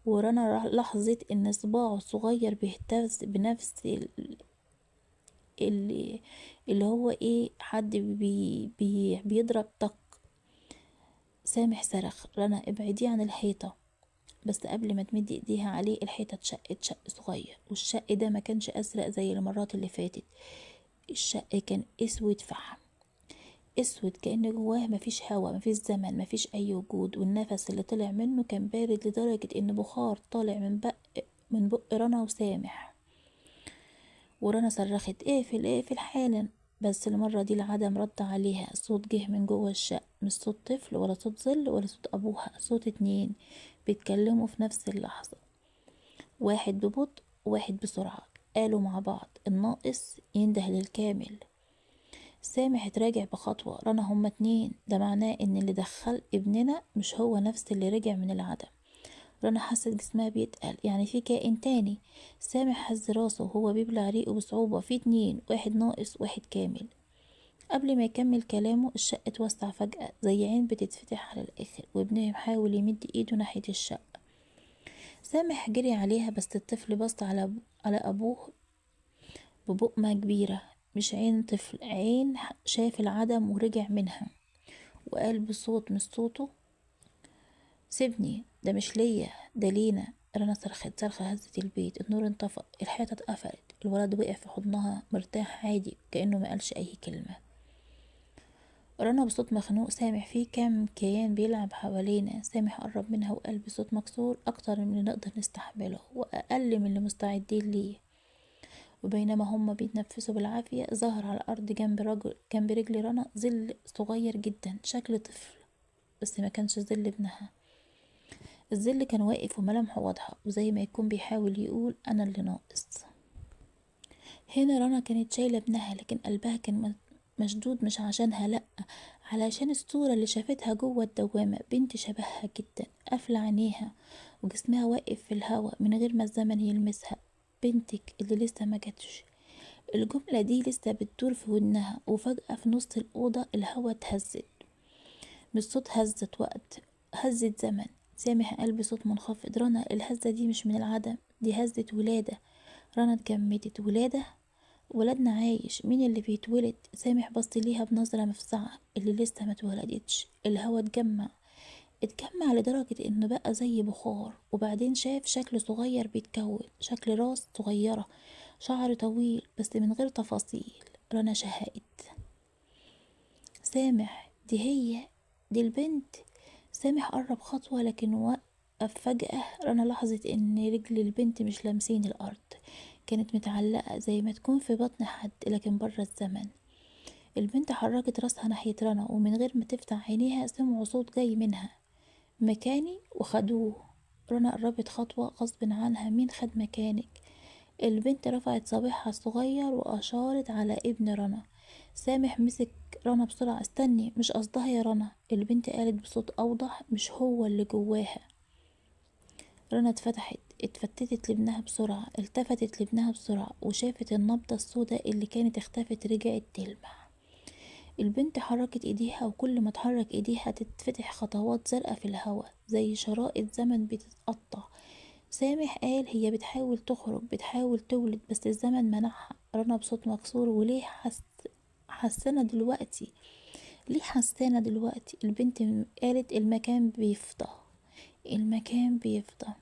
ورنا لاحظت ان صباعه الصغير بيهتز بنفس اللي, اللي هو ايه، حد بيضرب طق. سامح صرخ: رنا، ابعديه عن الحيطة. بس قبل ما تمد ايديها عليه، الحيطة اتشقت شق صغير، والشق ده ما كانش ازرق زي المرات اللي فاتت. الشق كان اسود فحم، اسود كأن جواه مفيش هوا، مفيش زمن، مفيش اي وجود. والنفس اللي طلع منه كان بارد لدرجة ان بخار طالع من بق رنا وسامح. ورنا صرخت: اقفل اقفل حالا. بس المرة دي العدم رد عليها. الصوت جه من جوه الشق، مش صوت طفل ولا صوت ظل ولا صوت ابوها، صوت 2 بيتكلموا في نفس اللحظة، واحد ببطء وواحد بسرعة. قالوا مع بعض: الناقص ينده للكامل. سامح اتراجع بخطوة: رنا، هما 2، ده معناه ان اللي دخل ابننا مش هو نفس اللي رجع من العدم. رنا حست جسمها بيتقل، يعني في كائن تاني. سامح هز راسه وهو بيبلع ريقه بصعوبة: في 2، واحد ناقص واحد كامل. قبل ما يكمل كلامه الشقة اتوسع فجأة زي عين بتتفتح على الآخر، وابنهم حاول يمد ايده ناحية الشقة. سامح جري عليها، بس الطفل بص على أبوه ببقمة كبيرة، مش عين طفل، عين شاف العدم ورجع منها، وقال بصوت مش صوته: سيبني، ده مش ليا، ده لينا. رنا صرخت صرخة هزت البيت، النور انطفأ، الحيطة اتقفلت، الولد وقع في حضنها مرتاح عادي كأنه ما قالش أي كلمة. رنا بصوت مخنوق: سامح، في كام كيان بيلعب حوالينا. سامح قرب منها وقال بصوت مكسور: أكتر من اللي نقدر نستحمله وأقل من اللي مستعدين ليه. وبينما هما بيتنفسوا بالعافية، ظهر على الأرض جنب رجل رنا ظل صغير جدا، شكل طفل، بس ما كانش ظل ابنها. الظل كان واقف وملامحه واضحة، وزي ما يكون بيحاول يقول: أنا اللي ناقص. هنا رنا كانت شايلة ابنها، لكن قلبها كان مشدود، مش عشانها، لأ، علشان الصورة اللي شافتها جوه الدوامة. بنت شبهها جدا، قافلة عينيها وجسمها واقف في الهوا من غير ما الزمن يلمسها. بنتك اللي لسه ما جاتش. الجملة دي لسه بتدور في ودنها، وفجأة في نص الأوضة الهوا اتهزت، مش صوت هزة وقت، هزة زمن. سامح قال بصوت منخفض: رنا، الهزة دي مش من العدم، دي هزة ولادة. رنا اتجمدت: ولادة؟ ولادنا عايش، مين اللي بيتولد؟ سامح بص ليها بنظرة مفزعة: اللي لسه ما اتولدتش. الهوا اتجمع لدرجة انه بقى زي بخار، وبعدين شاف شكل صغير بيتكون، شكل راس صغيرة، شعر طويل بس من غير تفاصيل. رنا شهقت: سامح، دي البنت. سامح قرب خطوة لكن وقف فجأة. رنا لاحظت ان رجل البنت مش لامسين الارض، كانت متعلقة زي ما تكون في بطن حد لكن بره الزمن. البنت حركت راسها ناحية رنا، ومن غير ما تفتح عينيها سمعوا صوت جاي منها: مكاني وخدوه. رنا قربت خطوة غصب عنها: مين خد مكانك؟ البنت رفعت صباعها الصغير وأشارت على ابن رنا. سامح مسك رنا بسرعة: استني، مش قصدها يا رنا. البنت قالت بصوت أوضح: مش هو اللي جواها. رنا اتفتتت لابنها بسرعة، التفتت لابنها بسرعة، وشافت النبضة السوداء اللي كانت اختفت رجعت تلمع. البنت حركت ايديها، وكل ما تحرك ايديها تتفتح خطوات زرقاء في الهواء زي شرائط زمن بتتقطع. سامح قال: هي بتحاول تخرج، بتحاول تولد، بس الزمن منعها. رنا بصوت مكسور: وليه حسنا دلوقتي؟ ليه حسنا دلوقتي؟ البنت قالت: المكان بيفضى، المكان بيفضى.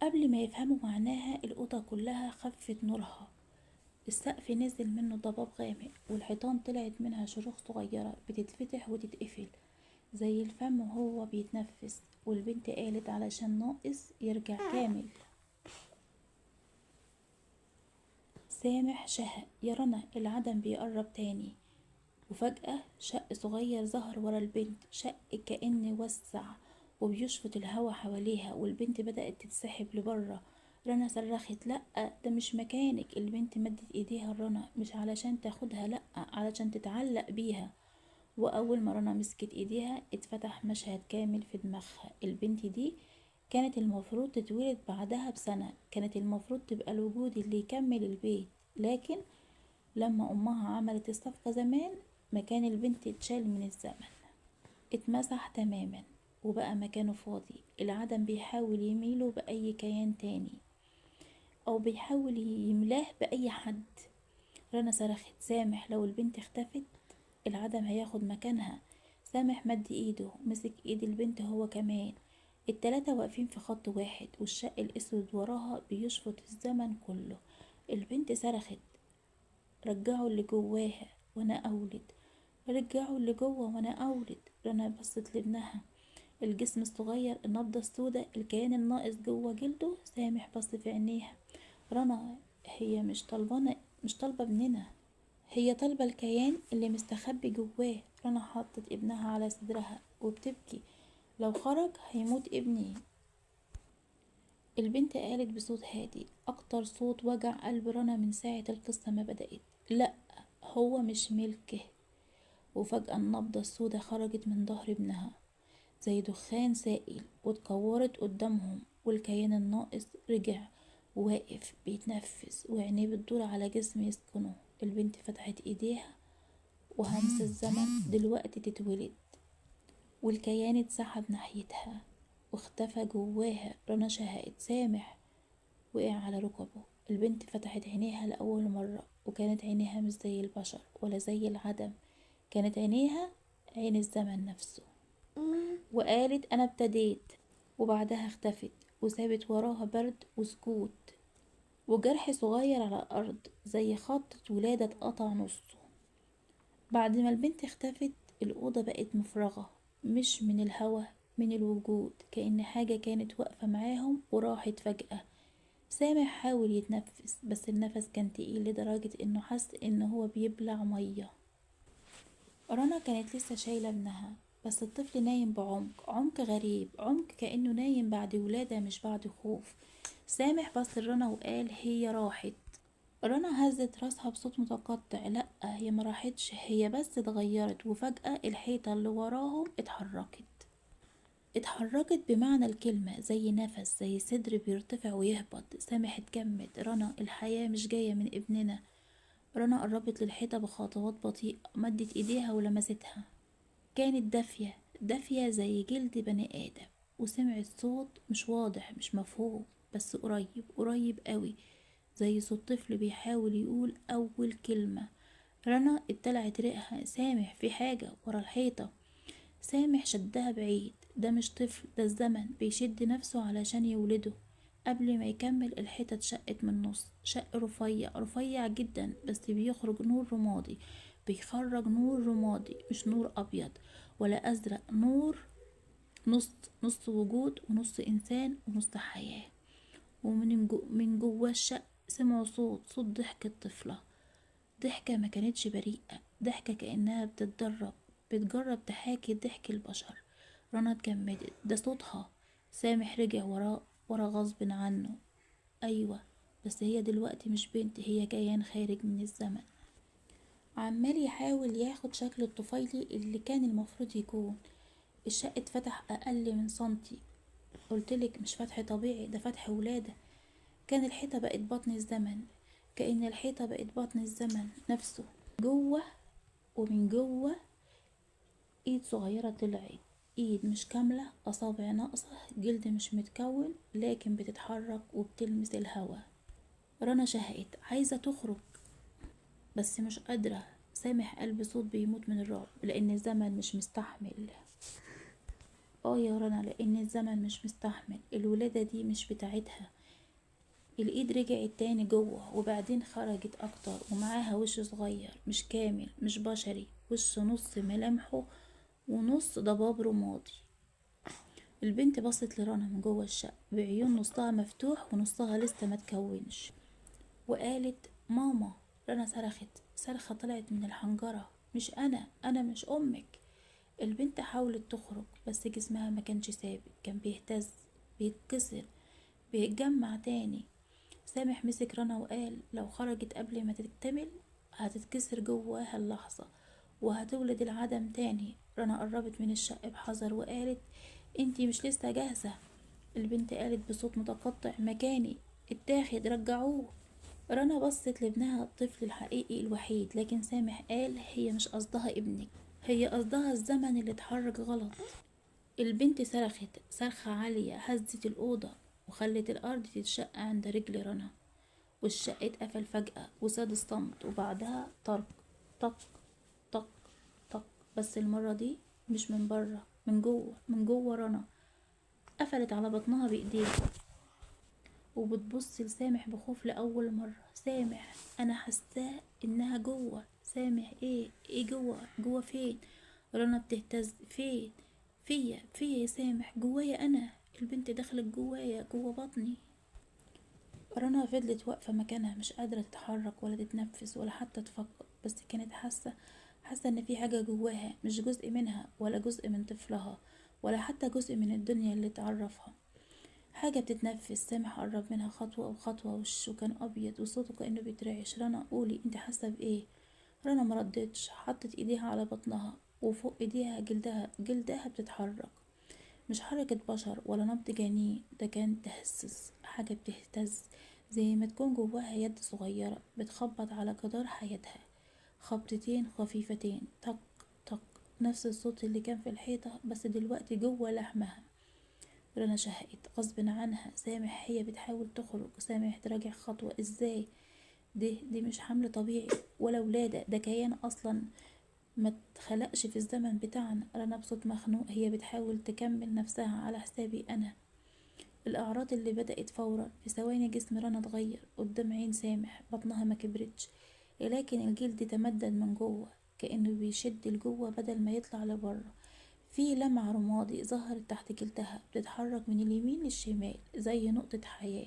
قبل ما يفهموا معناها الأوضة كلها خفت نورها، السقف نزل منه ضباب غامق، والحيطان طلعت منها شروخ صغيرة بتتفتح وتتقفل زي الفم وهو بيتنفس. والبنت قالت: علشان ناقص يرجع كامل. سامح شهق: يا رنا، العدم بيقرب تاني. وفجأة شق صغير ظهر ورا البنت، شق كأن وسع وبيشفط الهوا حواليها، والبنت بدأت تتسحب لبره. رنا صرخت: لأ، ده مش مكانك. البنت مدت ايديها لرنا، مش علشان تاخدها، لأ، علشان تتعلق بيها. وأول ما رنا مسكت ايديها اتفتح مشهد كامل في دماغها. البنت دي كانت المفروض تتولد بعدها بسنة، كانت المفروض تبقى الوجود اللي يكمل البيت، لكن لما أمها عملت الصفقة زمان، مكان البنت اتشال من الزمن، اتمسح تماما وبقى مكانه فاضي. العدم بيحاول يميله بأي كيان تاني، أو بيحاول يملاه بأي حد. رنا صرخت: سامح، لو البنت اختفت العدم هياخد مكانها. سامح مد ايده، مسك ايد البنت هو كمان. التلاتة واقفين في خط واحد، والشق الأسود وراها بيشفط الزمن كله. البنت صرخت: رجعوا اللي جواها وانا اولد، رجعوا اللي جوا وانا اولد. رنا بصت لابنها، الجسم الصغير، النبضة السوداء، الكيان الناقص جوا جلده. سامح بص في عينيها: رنا، هي مش طالبة ابننا، هي طالبة الكيان اللي مستخبي جواه. رنا حطت ابنها على صدرها وبتبكي: لو خرج هيموت ابني. البنت قالت بصوت هادي، اكتر صوت وجع قلب رنا من ساعة القصة ما بدأت: لا، هو مش ملكه. وفجأة النبضة السوداء خرجت من ظهر ابنها زي دخان سائل واتكورت قدامهم، والكيان الناقص رجع واقف بيتنفس، وعينيه بتدور على جسم يسكنه. البنت فتحت ايديها وهمس الزمن دلوقتي تتولد، والكيان اتسحب ناحيتها واختفى جواها. رنا شهقت. سامح وقع على ركبه. البنت فتحت عينيها لأول مرة، وكانت عينيها مش زي البشر ولا زي العدم، كانت عينيها عين الزمن نفسه. وقالت أنا ابتديت، وبعدها اختفت وسابت وراها برد وسكوت وجرح صغير على الأرض زي خط ولادة اتقطع نصه. بعد ما البنت اختفت الأوضة بقت مفرغة، مش من الهوا، من الوجود، كأن حاجة كانت واقفة معاهم وراحت فجأة. سامح حاول يتنفس بس النفس كان تقيل لدرجة انه حس ان هو بيبلع مية. رنا كانت لسه شايلة ابنها، بس الطفل نايم بعمق، عمق غريب، عمق كأنه نايم بعد ولادة مش بعد خوف. سامح بص لرنا وقال هي راحت. رنا هزت راسها بصوت متقطع. لأ، هي ما راحتش، هي بس اتغيرت. وفجأة الحيطة اللي وراهم اتحركت بمعنى الكلمة، زي نفس، زي صدر بيرتفع ويهبط. سامح اتجمد. رنا، الحياة مش جاية من ابننا. رنا قربت للحيطة بخطوات بطيئة، مدت ايديها ولمستها. كانت دافية، دافية زي جلد بني آدم. وسمعت صوت مش واضح، مش مفهوم، بس قريب، قريب قوي، زي صوت طفل بيحاول يقول أول كلمة. رنا ابتلعت ريقها. سامح، في حاجة ورا الحيطة. سامح شدها بعيد. ده مش طفل، ده الزمن بيشد نفسه علشان يولده. قبل ما يكمل الحيطة اتشقت من النص، شق رفيع رفيع جدا، بس بيخرج نور رمادي، بيخرج نور رمادي، مش نور أبيض ولا أزرق، نور نص، نص وجود ونص إنسان ونص حياة. من جوه الشق سمعوا صوت ضحك الطفلة. ضحكة ما كانتش بريئة، ضحكة كأنها بتجرب تحاكي ضحك البشر. رنا اتجمدت. ده صوتها. سامح رجع ورا غصب عنه. أيوة، بس هي دلوقتي مش بنت، هي كيان خارج من الزمن، عمال يحاول ياخد شكل الطفيلي اللي كان المفروض يكون. الشق اتفتح أقل من سنتي. قلتلك مش فتح طبيعي، ده فتح ولادة. كان الحيطة بقت بطن الزمن، كأن الحيطة بقت بطن الزمن نفسه. جوه، ومن جوه ايد صغيرة طلعت، ايد مش كاملة، اصابع ناقصة، جلد مش متكون، لكن بتتحرك وبتلمس الهوا. رنا شهقت، عايزة تخرج بس مش قادرة. سامح قلب صوت بيموت من الرعب، لان الزمن مش مستحمل. يا رنا، لان الزمن مش مستحمل. الولادة دي مش بتاعتها. الايد رجعت تاني جوه، وبعدين خرجت اكتر، ومعاها وش صغير مش كامل، مش بشري، وش نص ملامحه ونص ضباب رمادي. البنت بصت لرنا من جوه الشقة بعيون نصها مفتوح ونصها لسه ما تكونش، وقالت ماما. رنا صرخت، صرخة طلعت من الحنجرة. مش انا مش امك. البنت حاولت تخرج بس جسمها ما كانش ثابت، كان بيهتز، بيتكسر، بيتجمع تاني. سامح مسك رنا وقال لو خرجت قبل ما تكتمل هتتكسر جواها اللحظة وهتولد العدم تاني. رنا قربت من الشق بحذر وقالت انتي مش لسه جاهزة. البنت قالت بصوت متقطع مكاني اتاخد، رجعوه. رنا بصت لابنها الطفل الحقيقي الوحيد، لكن سامح قال هي مش قصدها ابنك، هي قصدها الزمن اللي اتحرك غلط. البنت صرخت صرخة عالية هزت الأوضة وخلت الأرض تتشق عند رجل رنا، والشق اتقفل فجأة وساد الصمت، وبعدها طرق، طق طق طق، بس المرة دي مش من بره، من جوه، من جوه. رنا قفلت على بطنها بإيديها وبتبص لسامح بخوف لأول مرة. سامح، أنا حاساه إنها جوه. سامح، إيه جوه فين؟ رنا بتهتز. فين؟ فيا يا سامح، جوايا أنا. البنت دخلت جوايا، جوا بطني. رنا فضلت واقفة مكانها مش قادرة تتحرك ولا تتنفس ولا حتى تفكر، بس كانت حاسة ان في حاجة جواها، مش جزء منها ولا جزء من طفلها ولا حتى جزء من الدنيا اللي تعرفها. حاجة بتتنفس. سامح قرب منها خطوة وخطوة، وشه كان أبيض وصوته كأنه بيترعش. رنا، قولي انت حاسة بإيه؟ رنا مردتش، حطت ايديها على بطنها وفوق ايديها جلدها بتتحرك، مش حركة بشر ولا نبض جنين، ده كان تهسس، حاجة بتهتز زي ما تكون جواها يد صغيرة بتخبط على جدار حياتها. خبطتين خفيفتين، طق طق، نفس الصوت اللي كان في الحيطة بس دلوقتي جوه لحمها. رنا شهقت غصب عنها. سامح هي بتحاول تخرج. سامح تراجع خطوة. ازاي؟ دي مش حمل طبيعي ولا ولادة، ده كيان اصلا ما اتخلقش في الزمن بتاعنا. رنا بصوت مخنوق هي بتحاول تكمل نفسها على حسابي انا. الأعراض اللي بدأت فورا في ثواني. جسم رنا اتغير قدام عين سامح. بطنها ما كبرتش لكن الجلد تمدد من جوه كأنه بيشد لجوه بدل ما يطلع لبره. في لمعة رمادي ظهرت تحت جلدها بتتحرك من اليمين للشمال زي نقطة حياة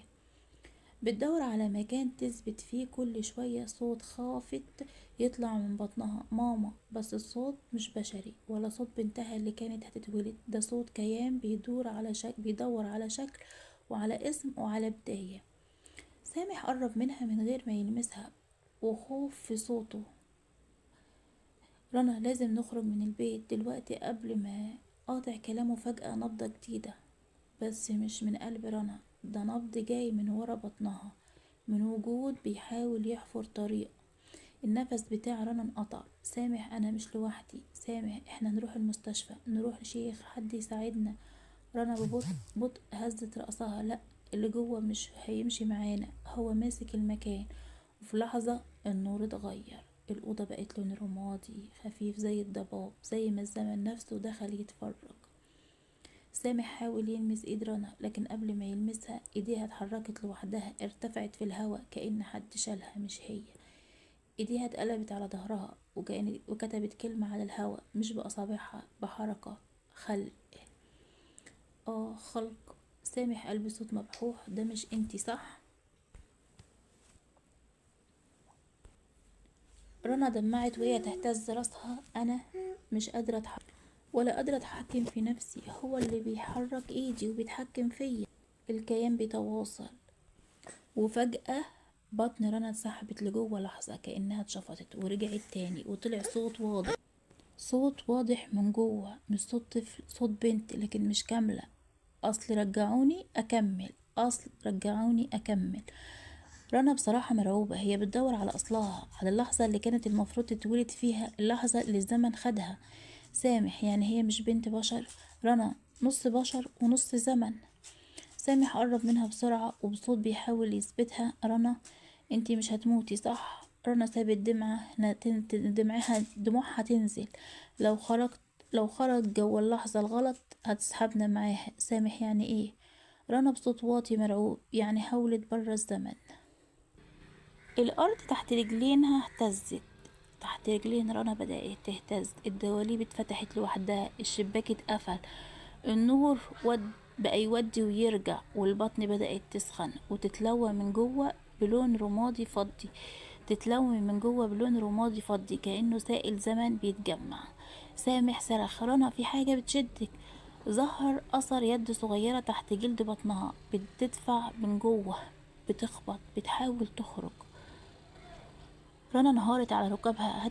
بتدور على مكان تثبت فيه. كل شوية صوت خافت يطلع من بطنها، ماما. بس الصوت مش بشري ولا صوت بنتها اللي كانت هتتولد، ده صوت كيان بيدور على شكل وعلى اسم وعلى بداية. سامح قرب منها من غير ما يلمسها وخوف في صوته. رنا لازم نخرج من البيت دلوقتي. قبل ما قاطع كلامه فجأة نبضة جديدة، بس مش من قلب رنا، ده نبض جاي من ورا بطنها، من وجود بيحاول يحفر طريق. النفس بتاع رنا انقطع. سامح انا مش لوحدي. سامح احنا نروح المستشفى، نروح لشيخ، حد يساعدنا. رنا ببطء هزت رأسها. لا، اللي جوه مش هيمشي معانا، هو ماسك المكان. وفي لحظة النور اتغير. الأوضة بقت لون رمادي خفيف زي الضباب، زي ما الزمن نفسه دخل يتفرج. سامح حاول يلمس ايد رنا لكن قبل ما يلمسها ايديها اتحركت لوحدها، ارتفعت في الهواء كأن حد شالها مش هي. ايديها اتقلبت على ظهرها وكتبت كلمة على الهواء مش بأصابعها، بحركة. خلق. خلق. سامح قال بصوت مبحوح. ده مش انتي صح؟ رنا دمعت وهي تهتز راسها. انا مش قادرة اتحرك ولا قادرة اتحكم في نفسي، هو اللي بيحرك ايدي وبيتحكم فيا. الكيان بيتواصل. وفجأة بطن رنا اتسحبت لجوه لحظة كأنها اتشفطت ورجعت تاني وطلع صوت واضح. صوت واضح من جوه، مش صوت طفل، صوت بنت لكن مش كاملة. أصل رجعوني أكمل. رنا بصراحة مرعوبة. هي بتدور على أصلها، على اللحظة اللي كانت المفروض تتولد فيها، اللحظة اللي الزمن خدها. سامح يعني هي مش بنت بشر؟ رنا نص بشر ونص زمن. سامح قرب منها بسرعة وبصوت بيحاول يثبتها. رنا انتي مش هتموتي صح؟ رنا سابت دموعها تنزل. لو خرج جوا اللحظة الغلط هتسحبنا معاها. سامح يعني ايه؟ رنا بصوت واطي مرعوب. يعني حاولت برا الزمن. الأرض تحت رجلينها اهتزت. تحت رجلين رنا بدأت تهتز. الدواليب اتفتحت لوحدها، الشباك اتقفل، النور بقى يودي ويرجع، والبطن بدأت تسخن وتتلوى من جوه بلون رمادي فضي. كأنه سائل زمن بيتجمع. سامح صرخ. رنا في حاجة بتشدك. ظهر أثر يد صغيرة تحت جلد بطنها بتدفع من جوه، بتخبط، بتحاول تخرج. رنا انهارت على ركبها.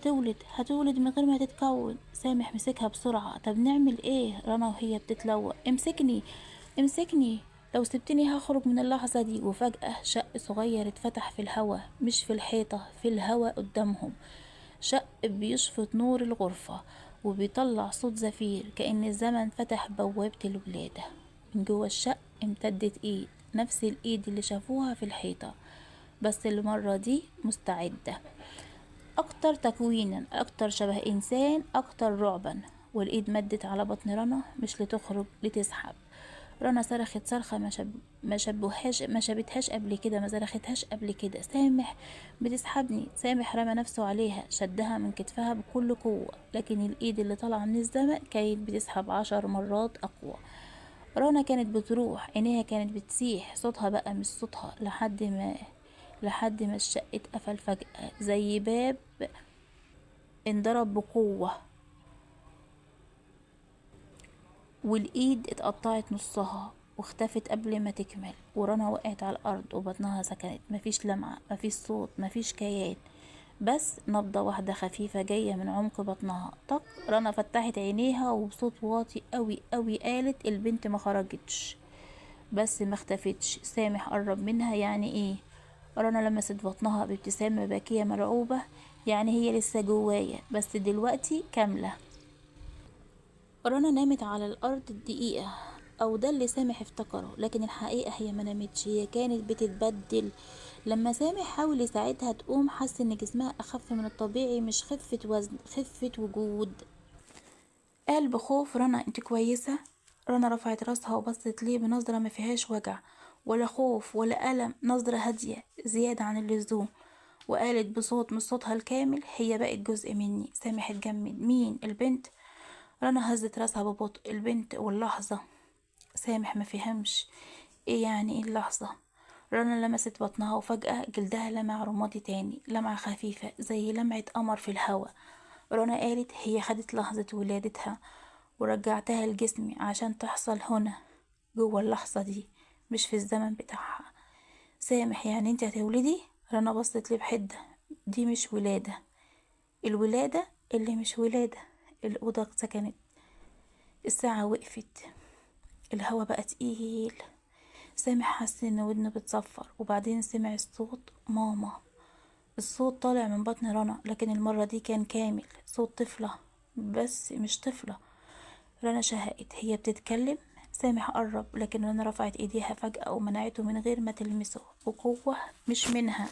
هتولد من غير ما تتكون. سامح مسكها بسرعة. طب نعمل ايه؟ رنا وهي بتتلوى. امسكني، لو سبتني هخرج من اللحظة دي. وفجأة شق صغير اتفتح في الهوا، مش في الحيطة، في الهوا قدامهم. شق بيشفط نور الغرفة وبيطلع صوت زفير كأن الزمن فتح بوابة الولادة. من جوه الشق امتدت ايد، نفس الايد اللي شافوها في الحيطة، بس المرة دي مستعدة أكتر تكوينا، أكتر شبه إنسان، أكتر رعبا. والإيد مدت على بطن رنا مش لتخرج، لتسحب. رنا صرخت صرخة ما شبتهاش قبل كده، ما صرختهاش قبل كده. سامح بتسحبني. سامح رمى نفسه عليها، شدها من كتفها بكل قوة، لكن الإيد اللي طالعة من الزمن كانت بتسحب 10 مرات أقوى. رنا كانت بتروح، عينيها كانت بتسيح، صوتها بقى مش صوتها، لحد ما الشق اتقفل فجأة زي باب انضرب بقوة، والإيد اتقطعت نصها واختفت قبل ما تكمل. ورنا وقعت على الأرض وبطنها سكنت. مفيش لمعة، مفيش صوت، مفيش كيان، بس نبضة واحدة خفيفة جاية من عمق بطنها. طق. رنا فتحت عينيها وبصوت واطي قوي قوي قالت البنت ما خرجتش بس ما اختفتش. سامح قرب منها. يعني ايه؟ رنا لمست بطنها بابتسامة باكية مرعوبة. يعني هي لسه جوايا بس دلوقتي كاملة. رنا نامت على الأرض دقيقة، أو ده اللي سامح افتكره، لكن الحقيقة هي ما نامتش، هي كانت بتتبدل. لما سامح حاول يساعدها تقوم حس ان جسمها أخف من الطبيعي، مش خفة وزن، خفة وجود. قال بخوف: رنا انت كويسة؟ رنا رفعت راسها وبصت ليه بنظرة ما فيهاش وجع ولا خوف ولا ألم، نظرة هادية زيادة عن اللزوم، وقالت بصوت مش صوتها الكامل: هي بقت جزء مني. سامح اتجمد. مين؟ البنت؟ رنا هزت راسها ببطء. البنت واللحظة. سامح ما فهمش ايه يعني ايه اللحظة. رنا لمست بطنها وفجأة جلدها لمع رمادي تاني، لمعة خفيفة زي لمعة قمر في الهوا. رنا قالت: هي خدت لحظة ولادتها ورجعتها لجسمي عشان تحصل هنا جوه اللحظة دي، مش في الزمن بتاعها. سامح يعني انت هتولدي؟ رنا بصت ليه بحدة. دي مش ولادة، الولادة اللي مش ولادة. الأوضة سكنت، الساعة وقفت، الهوا بقى تقيل. سامح حس ان ودنه بتصفر، وبعدين سمع الصوت: ماما. الصوت طالع من بطن رنا، لكن المرة دي كان كامل، صوت طفلة بس مش طفلة. رنا شهقت، هي بتتكلم؟ سامح قرب، لكن رنا رفعت ايديها فجأة ومنعته من غير ما تلمسه بقوة مش منها،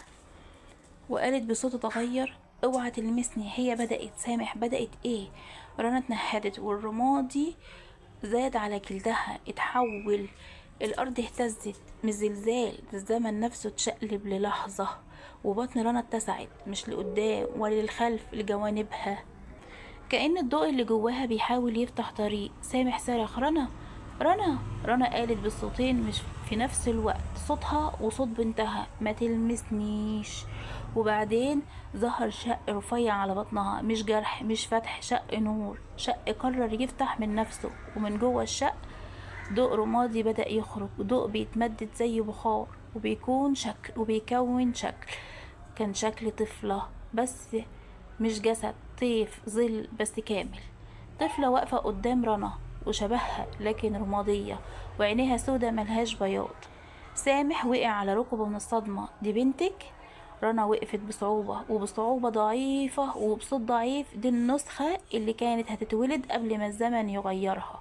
وقالت بصوت اتغير: اوعى تلمسني. هي بدأت. سامح بدأت ايه؟ رنا اتنهدت والرمادي زاد على جلدها، اتحول. الأرض اهتزت، مش زلزال، ده الزمن نفسه اتشقلب للحظة، وبطن رنا اتسعت، مش لقدام ولا للخلف، لجوانبها، كأن الضوء اللي جواها بيحاول يفتح طريق. سامح صرخ: رنا، رنا. رنا قالت بالصوتين مش في نفس الوقت، صوتها وصوت بنتها: ما تلمسنيش. وبعدين ظهر شق رفيع على بطنها، مش جرح مش فتح، شق نور، شق قرر يفتح من نفسه، ومن جوه الشق ضوء رمادي بدأ يخرج، ضوء بيتمدد زي بخار وبيكون شكل. كان شكل طفلة، بس مش جسد، طيف، ظل بس كامل. طفلة واقفة قدام رنا وشبهها لكن رمادية، وعينيها سودا ملهاش بياض. سامح وقع على ركبه من الصدمة: دي بنتك؟ رنا وقفت وبصعوبة ضعيفة وبصوت ضعيف: دي النسخة اللي كانت هتتولد قبل ما الزمن يغيرها.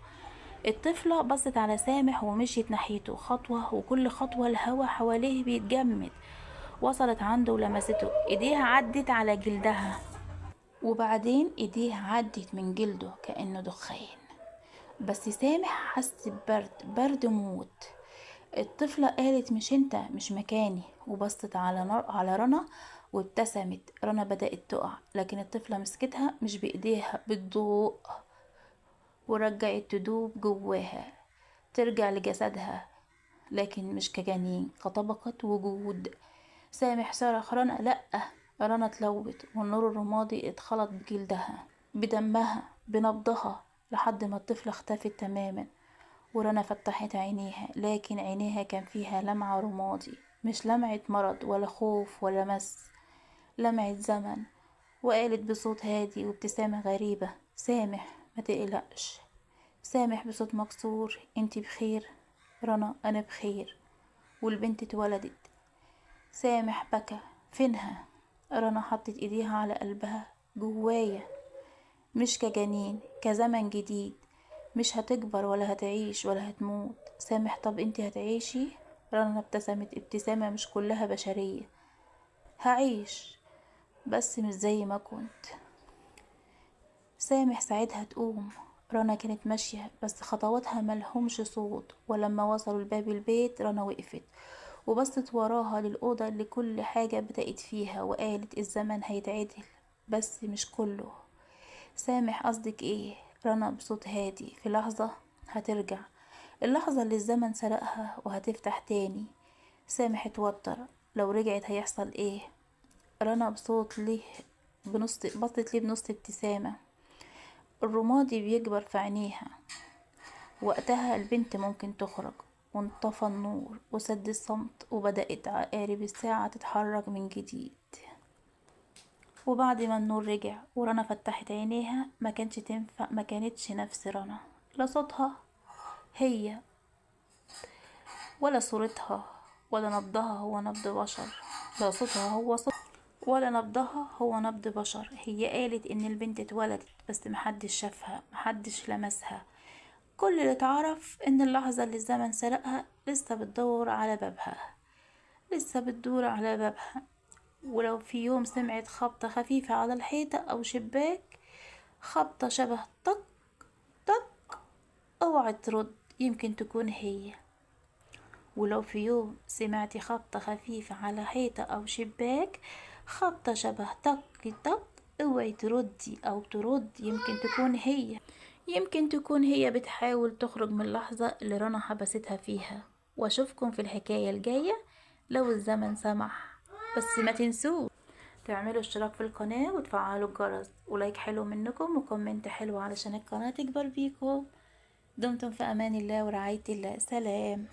الطفلة بصت على سامح ومشيت ناحيته خطوة، وكل خطوة الهوا حواليه بيتجمد. وصلت عنده ولمسته، ايديها عدت على جلدها، وبعدين ايديها عدت من جلده كأنه دخان. بس سامح حس ببرد، برد موت. الطفلة قالت: مش انت، مش مكاني، وبصت على رنا وابتسمت. رنا بدأت تقع، لكن الطفلة مسكتها مش بإيديها، بالضوء، ورجعت تدوب جواها، ترجع لجسدها، لكن مش كجنين، كطبقة وجود. سامح صرخ: رنا لأ. رنا اتلوت، والنور الرمادي اتخلط بجلدها، بدمها، بنبضها، لحد ما الطفلة اختفت تماما. ورنا فتحت عينيها، لكن عينيها كان فيها لمعة رمادي، مش لمعة مرض ولا خوف ولا مس، لمعة زمن. وقالت بصوت هادي وابتسامة غريبة: سامح، ما تقلقش. سامح بصوت مكسور: انتي بخير؟ رنا: انا بخير. والبنت اتولدت. سامح بكى: فينها؟ رنا حطت ايديها على قلبها: جوايا، مش كجنين، كزمن جديد، مش هتكبر ولا هتعيش ولا هتموت. سامح: طب انتي هتعيشي؟ رنا ابتسمت ابتسامة مش كلها بشرية: هعيش، بس مش زي ما كنت. سامح ساعدها تقوم. رنا كانت ماشية بس خطواتها ملهمش صوت، ولما وصلوا لباب البيت رنا وقفت وبصت وراها للأوضة اللي كل حاجة بدأت فيها، وقالت: الزمن هيتعدل بس مش كله. سامح قصدك ايه؟ رنا بصوت هادي: في لحظة هترجع، اللحظة اللي الزمن سرقها وهتفتح تاني. سامح اتوتر: لو رجعت هيحصل ايه؟ رنا بصوت ليه بصت ليه بنص ابتسامة: الرمادي بيكبر في عينيها، وقتها البنت ممكن تخرج. وانطفى النور وسد الصمت، وبدأت عقارب الساعة تتحرك من جديد. وبعد ما النور رجع ورنا فتحت عينيها، ما كانتش نفس رنا، لا صوتها هي، ولا صورتها، ولا نبضها هو نبض بشر، لا صوتها هو صوت، ولا نبضها هو نبض بشر. هي قالت ان البنت اتولدت بس محدش شافها، محدش لمسها. كل اللي تعرف ان اللحظة اللي الزمن سرقها لسه بتدور على بابها، لسه بتدور على بابها. ولو في يوم سمعت خبطة خفيفة على الحيطة أو شباك، خبطة شبه طق طق، اوعي ترد، يمكن تكون هي. ولو في يوم سمعتي خبطة خفيفة على حيطة أو شباك، خبطة شبه طق طق، اوعي تردي أو ترد، يمكن تكون هي. يمكن تكون هي بتحاول تخرج من اللحظة اللي رنا حبستها فيها. واشوفكم في الحكاية الجاية لو الزمن سمح. بس ما تنسوش تعملوا اشتراك في القناة وتفعلوا الجرس ولايك حلو منكم وكومنت حلو علشان القناة تكبر بيكم. دمتم في امان الله ورعاية الله. سلام.